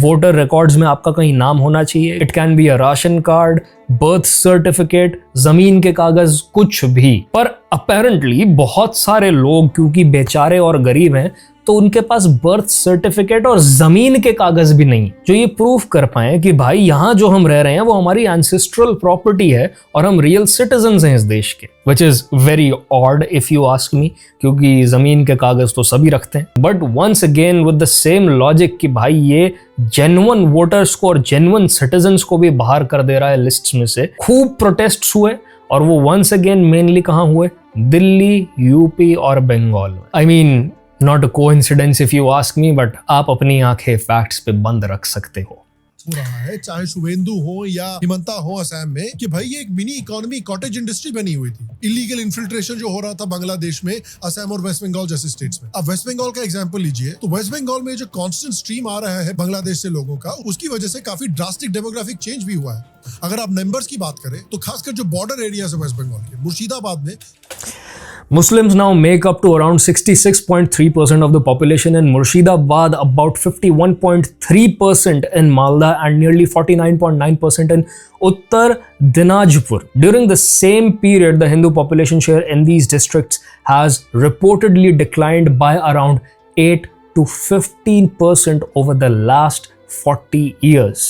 वोटर रिकॉर्ड्स में आपका कहीं नाम होना चाहिए. It can be a ration card, birth certificate, जमीन के कागज, कुछ भी. पर अपेरेंटली बहुत सारे लोग क्योंकि बेचारे और गरीब हैं तो उनके पास बर्थ सर्टिफिकेट और जमीन के कागज भी नहीं जो ये प्रूफ कर पाए कि भाई यहाँ जो हम रह रहे हैं वो हमारी एंसेस्ट्रल प्रॉपर्टी है और हम रियल सिटीजन्स हैं इस देश के. Which is very odd if you ask me, क्योंकि जमीन के कागज तो सभी रखते हैं. But once again with the same logic कि भाई ये जेन्युइन वोटर्स को और जेन्युइन सिटीजन्स को भी बाहर कर दे रहा है लिस्ट्स में से. खूब प्रोटेस्ट हुए और वो वंस अगेन मेनली कहाँ हुए? दिल्ली, यूपी और बंगाल में. I mean not a coincidence if you ask me, but आप अपनी आंखें फैक्ट्स पे बंद रख सकते हो. हो रहा है चाहे शुभेंदु हो या हिमंता हो असम में कि भाई ये एक मिनी इकोनॉमी कॉटेज इंडस्ट्री बनी हुई थी. इलीगल इन्फिल्ट्रेशन जो हो रहा था बांग्लादेश में, असम और वेस्ट बंगाल जैसे स्टेट्स में. अब वेस्ट बंगाल का एग्जांपल लीजिए तो वेस्ट बंगाल में जो कांस्टेंट स्ट्रीम आ रहा है बांग्लादेश से लोगों का, उसकी वजह से काफी ड्रास्टिक डेमोग्राफिक चेंज भी हुआ है. अगर आप नंबर्स की बात करें तो खासकर जो बॉर्डर एरियाज है वेस्ट बंगाल के, मुर्शिदाबाद में Muslims now make up to around 66.3% of the population in Murshidabad, about 51.3% in Malda, and nearly 49.9% in Uttar Dinajpur. During the same period, the Hindu population share in these districts has reportedly declined by around 8 to 15% over the last 40 years.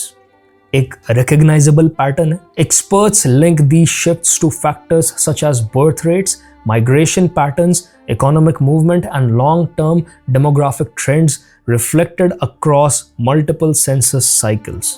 एक recognizable pattern है. Experts link these shifts to factors such as birth rates, migration patterns, economic movement, and long-term demographic trends reflected across multiple census cycles.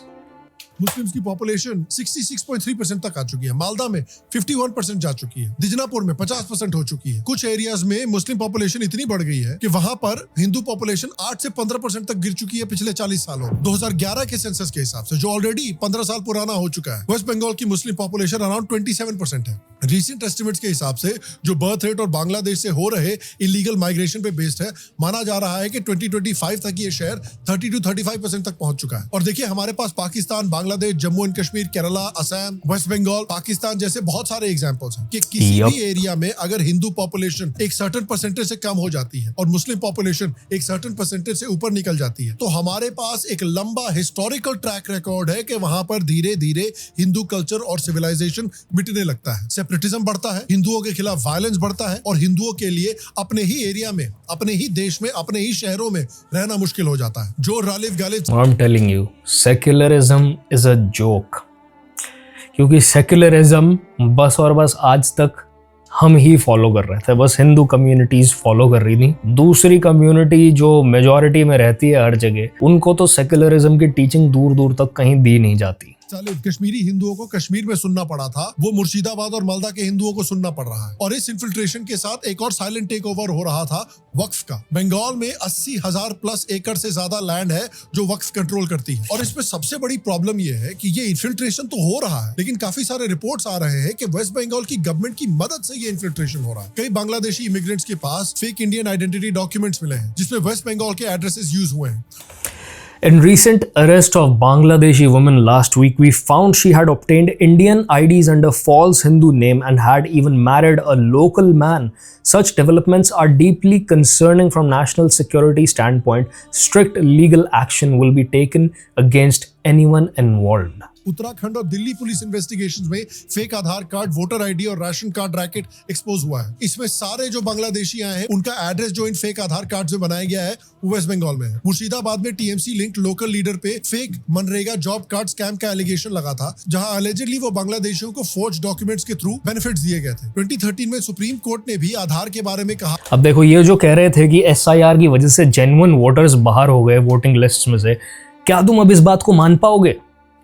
Muslims की population 66.3% तक आ चुकी है. मालदा में 51% जा चुकी है. दिजनापुर में 50% हो चुकी है. कुछ एरियाज में मुस्लिम पॉपुलेशन इतनी बढ़ गई है कि वहां पर हिंदू पॉपुलेशन 8 से 15% तक गिर चुकी है पिछले 40 सालों में. 2011 के सेंसस के हिसाब से, जो ऑलरेडी 15 साल पुराना हो चुका है. वेस्ट बंगाल की मुस्लिम पॉपुलेशन अराउंड 27% है. रिसेंट एस्टिमेट्स के हिसाब से जो बर्थ रेट और बांग्लादेश से हो रहे इलीगल माइग्रेशन पे बेस्ड है, माना जा रहा है कि 2025 तक ये शेयर 30 to 35% तक पहुंच चुका है. और देखिए हमारे पास पाकिस्तान, बांग्लादेश, जम्मू एंड कश्मीर, केरला, असम, वेस्ट बंगाल, पाकिस्तान जैसे बहुत सारे एग्जांपल्स हैं कि किसी भी एरिया में अगर हिंदू पॉपुलेशन एक सर्टेन परसेंटेज से कम हो जाती है और मुस्लिम पॉपुलेशन एक सर्टेन परसेंटेज से ऊपर निकल जाती है, तो हमारे पास एक लंबा हिस्टोरिकल ट्रैक रिकॉर्ड है कि वहां पर धीरे धीरे हिंदू कल्चर और सिविलाइजेशन मिटने लगता है. सेपरेटिज्म बढ़ता है, हिंदुओं के खिलाफ वायलेंस बढ़ता है और हिंदुओं के लिए अपने ही एरिया में, अपने ही देश में, अपने ही शहरों में रहना मुश्किल हो जाता है. जो रालिफ Ghalib, I'm telling you, secularism is a joke. क्योंकि सेक्युलरिज्म बस और बस आज तक हम ही फॉलो कर रहे थे, बस हिंदू कम्युनिटीज फॉलो कर रही थी. दूसरी कम्युनिटी जो मेजॉरिटी में रहती है हर जगह, उनको तो सेक्युलरिज्म की टीचिंग दूर दूर तक कहीं दी नहीं जाती. कश्मीरी हिंदुओं को कश्मीर में सुनना पड़ा था, वो मुर्शिदाबाद और मालदा के हिंदुओं को सुनना पड़ रहा है. और इस इन्फिल्ट्रेशन के साथ एक और साइलेंट टेक ओवर हो रहा था वक्फ का. बंगाल में 80,000 प्लस एकड़ से ज्यादा लैंड है जो वक्फ कंट्रोल करती है. और इसमें सबसे बड़ी प्रॉब्लम यह है कि ये इन्फिल्ट्रेशन तो हो रहा है, लेकिन काफी सारे रिपोर्ट्स आ रहे हैं कि वेस्ट बंगाल की गवर्नमेंट की मदद से ये इन्फिल्ट्रेशन हो रहा है. कई बांग्लादेशी इमिग्रेंट्स के पास फेक इंडियन आइडेंटिटी डॉक्यूमेंट्स मिले हैं जिसमें वेस्ट बंगाल के एड्रेसेस यूज हुए हैं. In recent arrest of Bangladeshi woman last week, we found she had obtained Indian IDs under false Hindu name and had even married a local man. Such developments are deeply concerning from national security standpoint. Strict legal action will be taken against anyone involved. Uttarakhand और Delhi police investigations में fake आधार card, voter ID और ration card racket expose हुआ है। इसमें सारे जो बांग्लादेशी आए हैं उनका एड्रेस जो इन फेक आधार कार्ड में बनाया गया है वो वेस्ट बंगाल में है। मुर्शिदाबाद में टीएमसी लिंक्ड लोकल लीडर पे fake MNREGA job card scam का एलिगेशन लगा था, जहां अलेजेडली वो बांग्लादेशियों को फोर्ज डॉक्यूमेंट्स के थ्रू बेनिफिट्स दिए गए थे। 2013 में सुप्रीम कोर्ट ने भी आधार के बारे में कहा। अब देखो, ये जो कह रहे थे कि SIR की वजह से जेन्युइन वोटर्स बाहर हो गए वोटिंग लिस्ट में से, क्या तुम अब इस बात को मान पाओगे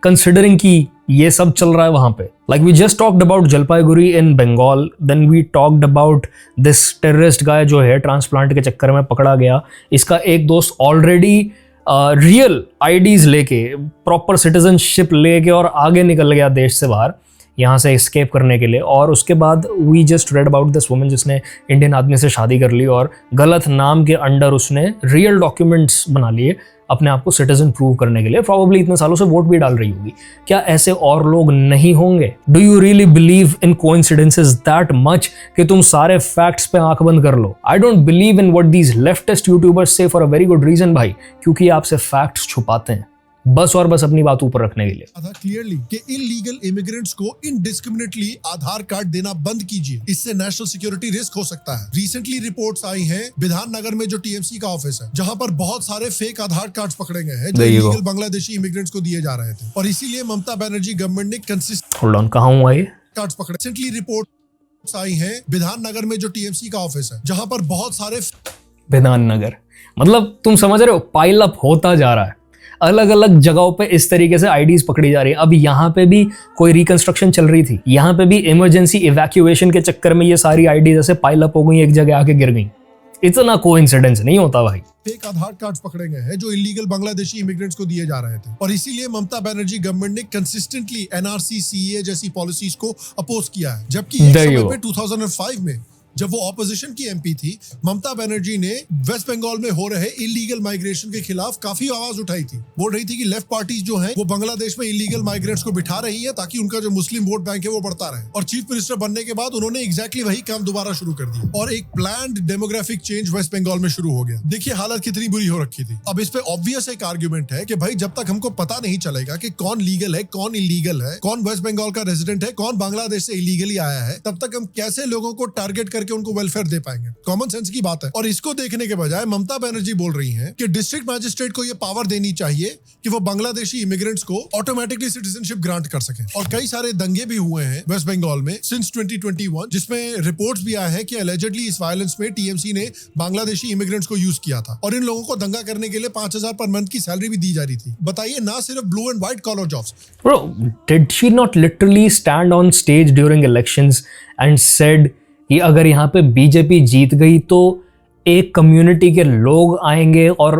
कंसिडरिंग कि ये सब चल रहा है वहां पे? Like we just talked about Jalpaiguri in Bengal, then we talked about this terrorist guy जो है ट्रांसप्लांट के चक्कर में पकड़ा गया। इसका एक दोस्त ऑलरेडी रियल आईडीज लेके, प्रॉपर सिटीजनशिप लेके और आगे निकल गया देश से बाहर, यहाँ से एस्केप करने के लिए। और उसके बाद we just read about this woman जिसने इंडियन आदमी से शादी कर ली और गलत नाम के अंडर उसने रियल डॉक्यूमेंट्स बना लिए अपने आप को सिटीजन प्रूव करने के लिए। प्रॉब्ली इतने सालों से वोट भी डाल रही होगी। क्या ऐसे और लोग नहीं होंगे? Do you really believe in coincidences that much कि तुम सारे फैक्ट्स पे आंख बंद कर लो? I don't believe in what these leftist YouTubers से for a very good reason भाई, क्योंकि आपसे फैक्ट्स छुपाते हैं बस और बस अपनी बात ऊपर रखने के लिए। क्लियरली कि इलीगल इमिग्रेंट्स को इनडिस्क्रिमिनेटली आधार कार्ड देना बंद कीजिए, इससे नेशनल सिक्योरिटी रिस्क हो सकता है। रिसेंटली रिपोर्ट्स आई हैं विधाननगर में जो टीएमसी का ऑफिस है, जहां पर बहुत सारे फेक आधार कार्ड्स पकड़े गए हैं जो इलीगल बांग्लादेशी इमिग्रेंट्स को दिए जा रहे थे, और इसीलिए ममता बनर्जी गवर्नमेंट ने कंसिस्टेंट होल्ड ऑन, कहां हुआ ये कार्ड्स पकड़े। रिसेंटली रिपोर्ट्स आई हैं विधाननगर में जो टीएमसी का ऑफिस है, जहां पर बहुत सारे विधाननगर, मतलब तुम समझ रहे हो, पाइल अप होता जा रहा है। अलग अलग जगहों पे इस तरीके से आईडीज पकड़ी जा रही है। अब यहाँ पे भी कोई रिकंस्ट्रक्शन चल रही थी, यहाँ पे भी इमरजेंसी इवैक्यूएशन के चक्कर में ये सारी आईडीज ऐसे पाइल अप हो गई, एक जगह आके गिर गई। इतना कोइंसिडेंस नहीं होता भाई। फेक आधार कार्ड्स पकड़े गए हैं जो इलीगल बांग्लादेशी इमिग्रेंट्स को दिए जा रहे थे, और इसीलिए ममता बनर्जी गवर्नमेंट ने कंसिस्टेंटली एनआरसी, सीए जैसी पॉलिसीज को अपोज किया है। जबकि एक समय पे 2005 में जब वो ऑपोजिशन की एमपी थी, ममता बनर्जी ने वेस्ट बंगाल में हो रहे इलीगल माइग्रेशन के खिलाफ काफी आवाज उठाई थी। बोल रही थी कि लेफ्ट पार्टीज जो हैं वो बांग्लादेश में इलीगल माइग्रेंट्स को बिठा रही है ताकि उनका जो मुस्लिम वोट बैंक है वो बढ़ता रहे। और चीफ मिनिस्टर बनने के बाद उन्होंने एग्जैक्टली वही काम दोबारा शुरू कर दिया और एक planned demographic change west Bengal में शुरू हो गया। देखिए हालत कितनी बुरी हो रखी थी। अब इस पे ऑब्वियस एक आर्ग्यूमेंट है कि भाई जब तक हमको पता नहीं चलेगा कि कौन लीगल है, कौन इलीगल है, कौन वेस्ट बंगाल का रेजिडेंट है, कौन बांग्लादेश से इलीगली आया है, तब तक हम कैसे लोगों को टारगेट करके उनको वेलफेयर दे पाएंगे? कॉमन सेंस की बात है। और इसको देखने के बजाय ममता बनर्जी बोल रही हैं कि डिस्ट्रिक्ट मैजिस्ट्रेट को ये पावर देनी चाहिए कि वो बांग्लादेशी इमिग्रेंट्स को ऑटोमेटिकली सिटीजनशिप ग्रांट कर सके। और कई सारे दंगे भी हुए हैं वेस्ट बंगाल में सिंस 2021, जिसमें रिपोर्ट्स भी आए हैं कि अलेजेडली इस वायलेंस में टीएमसी ने बांग्लादेशी इमिग्रेंट्स को यूज किया था और इन लोगों को दंगा करने के लिए 5,000 पर मंथ की सैलरी भी दी जा रही थी। बताइए, ना सिर्फ blue and white collar jobs. Bro, did she not literally stand on stage during elections and said कि अगर यहाँ पे बीजेपी जीत गई तो एक कम्युनिटी के लोग आएंगे और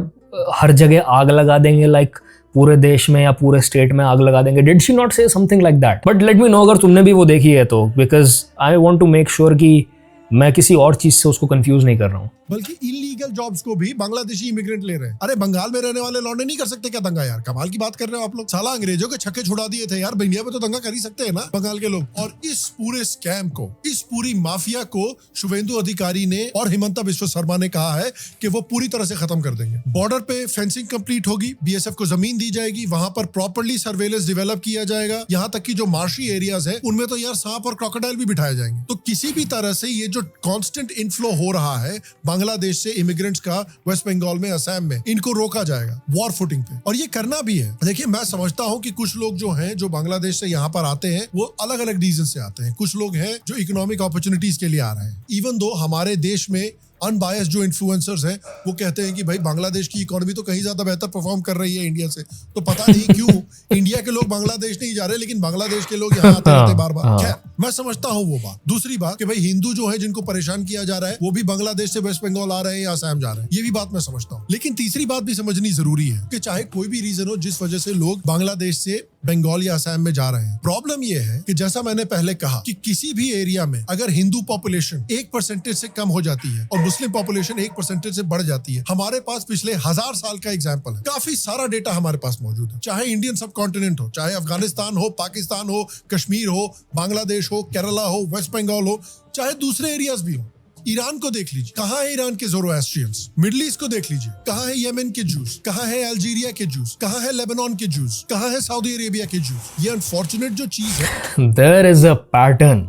हर जगह आग लगा देंगे, लाइक पूरे देश में या पूरे स्टेट में आग लगा देंगे? Did she not say something like that? But let me know अगर तुमने भी वो देखी है तो, because I want to make sure कि मैं किसी और चीज से उसको कंफ्यूज नहीं कर रहा हूँ। बल्कि इलीगल जॉब्स को भी बांग्लादेशी इमिग्रेंट ले रहे हैं। अरे बंगाल में रहने वाले लौंडे नहीं कर सकते क्या दंगा? यार कमाल की बात कर रहे हो आप लोग। साला अंग्रेजों के छक्के छुड़ा दिए थे यार, इंडिया में तो दंगा कर ही सकते हैं ना बंगाल के लोग। और इस पूरे स्कैम को, इस पूरी माफिया को शुभेंदु अधिकारी ने और हिमंता बिस्वा शर्मा ने कहा है कि वो पूरी तरह से खत्म कर देंगे। बॉर्डर पे फेंसिंग कंप्लीट होगी, बीएसएफ को जमीन दी जाएगी, वहां पर प्रॉपर्ली सर्वेलेंस डेवलप किया जाएगा, यहाँ तक कि जो मार्शी एरियाज है उनमें तो यार सांप और क्रोकोडाइल भी बिठाए जाएंगे। तो किसी भी तरह से ये जो कॉन्स्टेंट इनफ्लो हो रहा है बांग्लादेश से इमिग्रेंट्स का वेस्ट बंगाल में, असम में, इनको रोका जाएगा वॉर फुटिंग पे। और ये करना भी है। देखिए मैं समझता हूँ कि कुछ लोग जो हैं जो बांग्लादेश से यहाँ पर आते हैं वो अलग अलग रीजन से आते हैं। कुछ लोग हैं जो इकोनॉमिक अपॉर्चुनिटीज के लिए आ रहे हैं। इवन दो हमारे देश में अनबायस्ड जो इन्फ्लुएंसर्स हैं वो कहते हैं कि भाई बांग्लादेश की इकोनॉमी तो कहीं ज्यादा बेहतर परफॉर्म कर रही है इंडिया से, तो पता नहीं क्यों इंडिया के लोग बांग्लादेश नहीं जा रहे लेकिन बांग्लादेश के लोग यहाँ आते रहते बार बार। खैर मैं समझता हूँ वो बात। दूसरी बात कि भाई हिंदू जो है जिनको परेशान किया जा रहा है वो भी बांग्लादेश से वेस्ट बंगाल आ रहे हैं या असम जा रहे हैं, ये भी बात मैं समझता हूँ। लेकिन तीसरी बात भी समझनी जरूरी है कि चाहे कोई भी रीजन हो जिस वजह से लोग बांग्लादेश से बंगाल या असम में जा रहे हैं, प्रॉब्लम यह है कि जैसा मैंने पहले कहा कि किसी भी एरिया में अगर हिंदू पॉपुलेशन 1% से कम हो जाती है और मुस्लिम पॉपुलेशन 1% से बढ़ जाती है, हमारे पास पिछले 1000 साल का एग्जाम्पल है, काफी सारा डेटा हमारे पास मौजूद है। चाहे इंडियन सब कॉन्टिनेंट हो, चाहे अफगानिस्तान हो, पाकिस्तान हो, कश्मीर हो, बांग्लादेश हो, केरला हो, वेस्ट बंगाल हो, चाहे दूसरे एरियाज भी हो, ईरान को देख लीजिए, कहाँ है ईरान के ज़ोरोएस्ट्रियंस? मिडिल ईस्ट को देख लीजिए, कहाँ है यमन के जूस? कहाँ है अल्जीरिया के जूस? कहाँ है लेबनान के जूस? कहाँ है सऊदी अरेबिया के जूस? ये अनफॉर्चुनेट जो चीज है, देयर इज अ पैटर्न।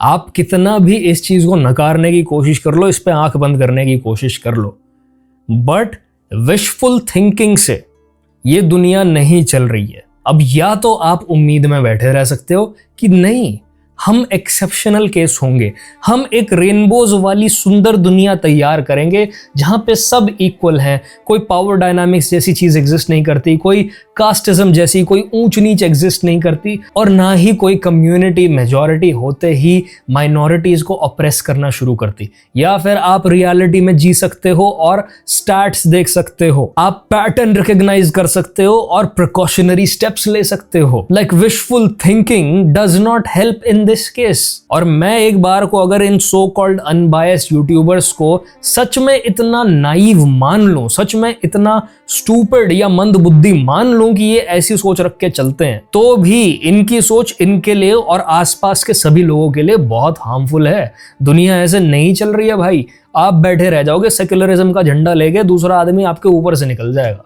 आप कितना भी इस चीज को नकारने की कोशिश कर लो, इस पे आंख बंद करने की कोशिश कर लो, बट विशफुल थिंकिंग से ये दुनिया नहीं चल रही है। अब या तो आप उम्मीद में बैठे रह सकते हो कि नहीं, हम एक्सेप्शनल केस होंगे, हम एक रेनबोज वाली सुंदर दुनिया तैयार करेंगे जहां पे सब इक्वल हैं, कोई पावर डायनामिक्स जैसी चीज एग्जिस्ट नहीं करती, कोई कास्टिज्म जैसी कोई ऊंच नीच एग्जिस्ट नहीं करती, और ना ही कोई कम्युनिटी मेजॉरिटी होते ही माइनॉरिटीज को ऑप्रेस करना शुरू करती। या फिर आप रियलिटी में जी सकते हो और स्टैट्स देख सकते हो, आप पैटर्न रिकॉग्नाइज कर सकते हो और प्रिकॉशनरी स्टेप्स ले सकते हो। Like wishful thinking does not help in this case. और मैं एक बार को अगर इन सो कॉल्ड अनबायस्ड यूट्यूबर्स को सच में इतना नाइव मान लूं, सच में इतना स्टूपिड या मंद बुद्धि मान लूं कि ये ऐसी सोच रख के चलते हैं, तो भी इनकी सोच इनके लिए और आसपास के सभी लोगों के लिए बहुत हार्मफुल है। दुनिया ऐसे नहीं चल रही है भाई। आप बैठे रह जाओगे सेक्युलरिज्म का झंडा लेके, दूसरा आदमी आपके ऊपर से निकल जाएगा।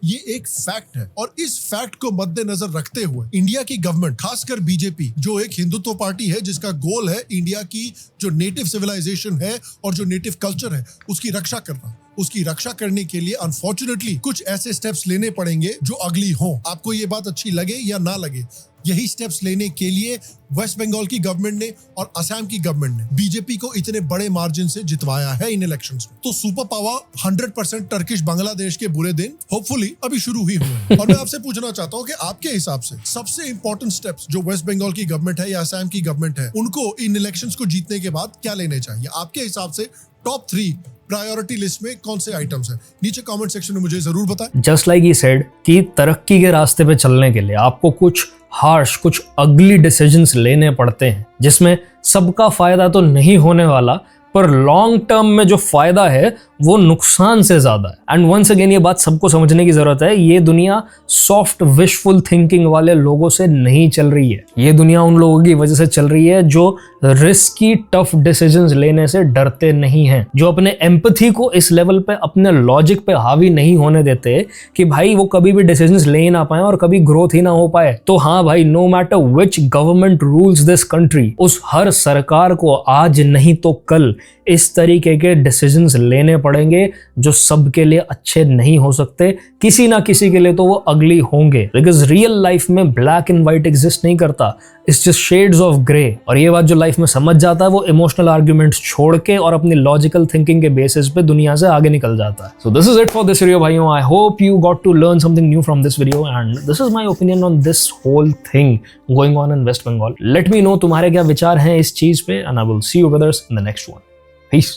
ये एक फैक्ट है, और इस फैक्ट को मद्देनजर रखते हुए इंडिया की गवर्नमेंट, खासकर बीजेपी, जो एक हिंदुत्व पार्टी है जिसका गोल है इंडिया की जो नेटिव सिविलाइजेशन है और जो नेटिव कल्चर है उसकी रक्षा करना, उसकी रक्षा करने के लिए अनफॉर्चुनेटली कुछ ऐसे स्टेप्स लेने पड़ेंगे जो अगली हों। आपको ये बात अच्छी लगे या ना लगे, यही स्टेप्स लेने के लिए वेस्ट बंगाल की गवर्नमेंट ने और असम की गवर्नमेंट ने बीजेपी को इतने बड़े मार्जिन से जितवाया है इन इलेक्शंस में। तो सुपर पावर 100% टर्किश बांग्लादेश के बुरे दिन होपफुली अभी शुरू ही हुए हैं। और मैं आपसे पूछना चाहता हूं कि आपके हिसाब से सबसे इंपॉर्टेंट स्टेप्स जो वेस्ट बंगाल की गवर्नमेंट है या असम की गवर्नमेंट है, उनको इन इलेक्शंस को जीतने के बाद क्या लेने चाहिए? आपके हिसाब से टॉप 3 प्रायोरिटी लिस्ट में कौन से आइटम्स हैं? नीचे कमेंट सेक्शन में मुझे जरूर बताएं। जस्ट लाइक ही सेड कि तरक्की के रास्ते पे चलने के लिए आपको कुछ हार्श, कुछ अगली डिसीजंस लेने पड़ते हैं, जिसमें सबका फायदा तो नहीं होने वाला, पर लॉन्ग टर्म में जो फायदा है वो नुकसान से ज्यादा है। एंड वंस अगेन ये बात सबको समझने की जरूरत है, ये दुनिया सॉफ्ट विशफुल थिंकिंग वाले लोगों से नहीं चल रही है। ये दुनिया उन लोगों की वजह से चल रही है जो रिस्की टफ डिसीजंस लेने से डरते नहीं हैं, जो अपने एम्पैथी को इस लेवल पे, अपने लॉजिक पे हावी नहीं होने देते कि भाई वो कभी भी डिसीजंस ले ही ना पाए और कभी ग्रोथ ही ना हो पाए। तो हाँ भाई, no matter which government rules this country, उस हर सरकार को आज नहीं तो कल इस तरीके के डिसीजंस लेने पड़ेंगे जो सबके लिए अच्छे नहीं हो सकते, किसी ना किसी के लिए तो वो अगली होंगे। बिकॉज रियल लाइफ में ब्लैक एंड व्हाइट एग्जिस्ट नहीं करता, it's just shades of grey. और ये बात जो लाइफ में समझ जाता है वो इमोशनल आर्ग्यूमेंट्स छोड़ के और अपनी लॉजिकल थिंकिंग के बेसिस पे दुनिया से आगे निकल जाता है। So this is it for this video भाइयों। I hope you got to learn something new from this video and this is my opinion on this whole thing going on in West Bengal. Let me know तुम्हारे क्या विचार हैं इस चीज पे and I will see you brothers in the next one. Peace.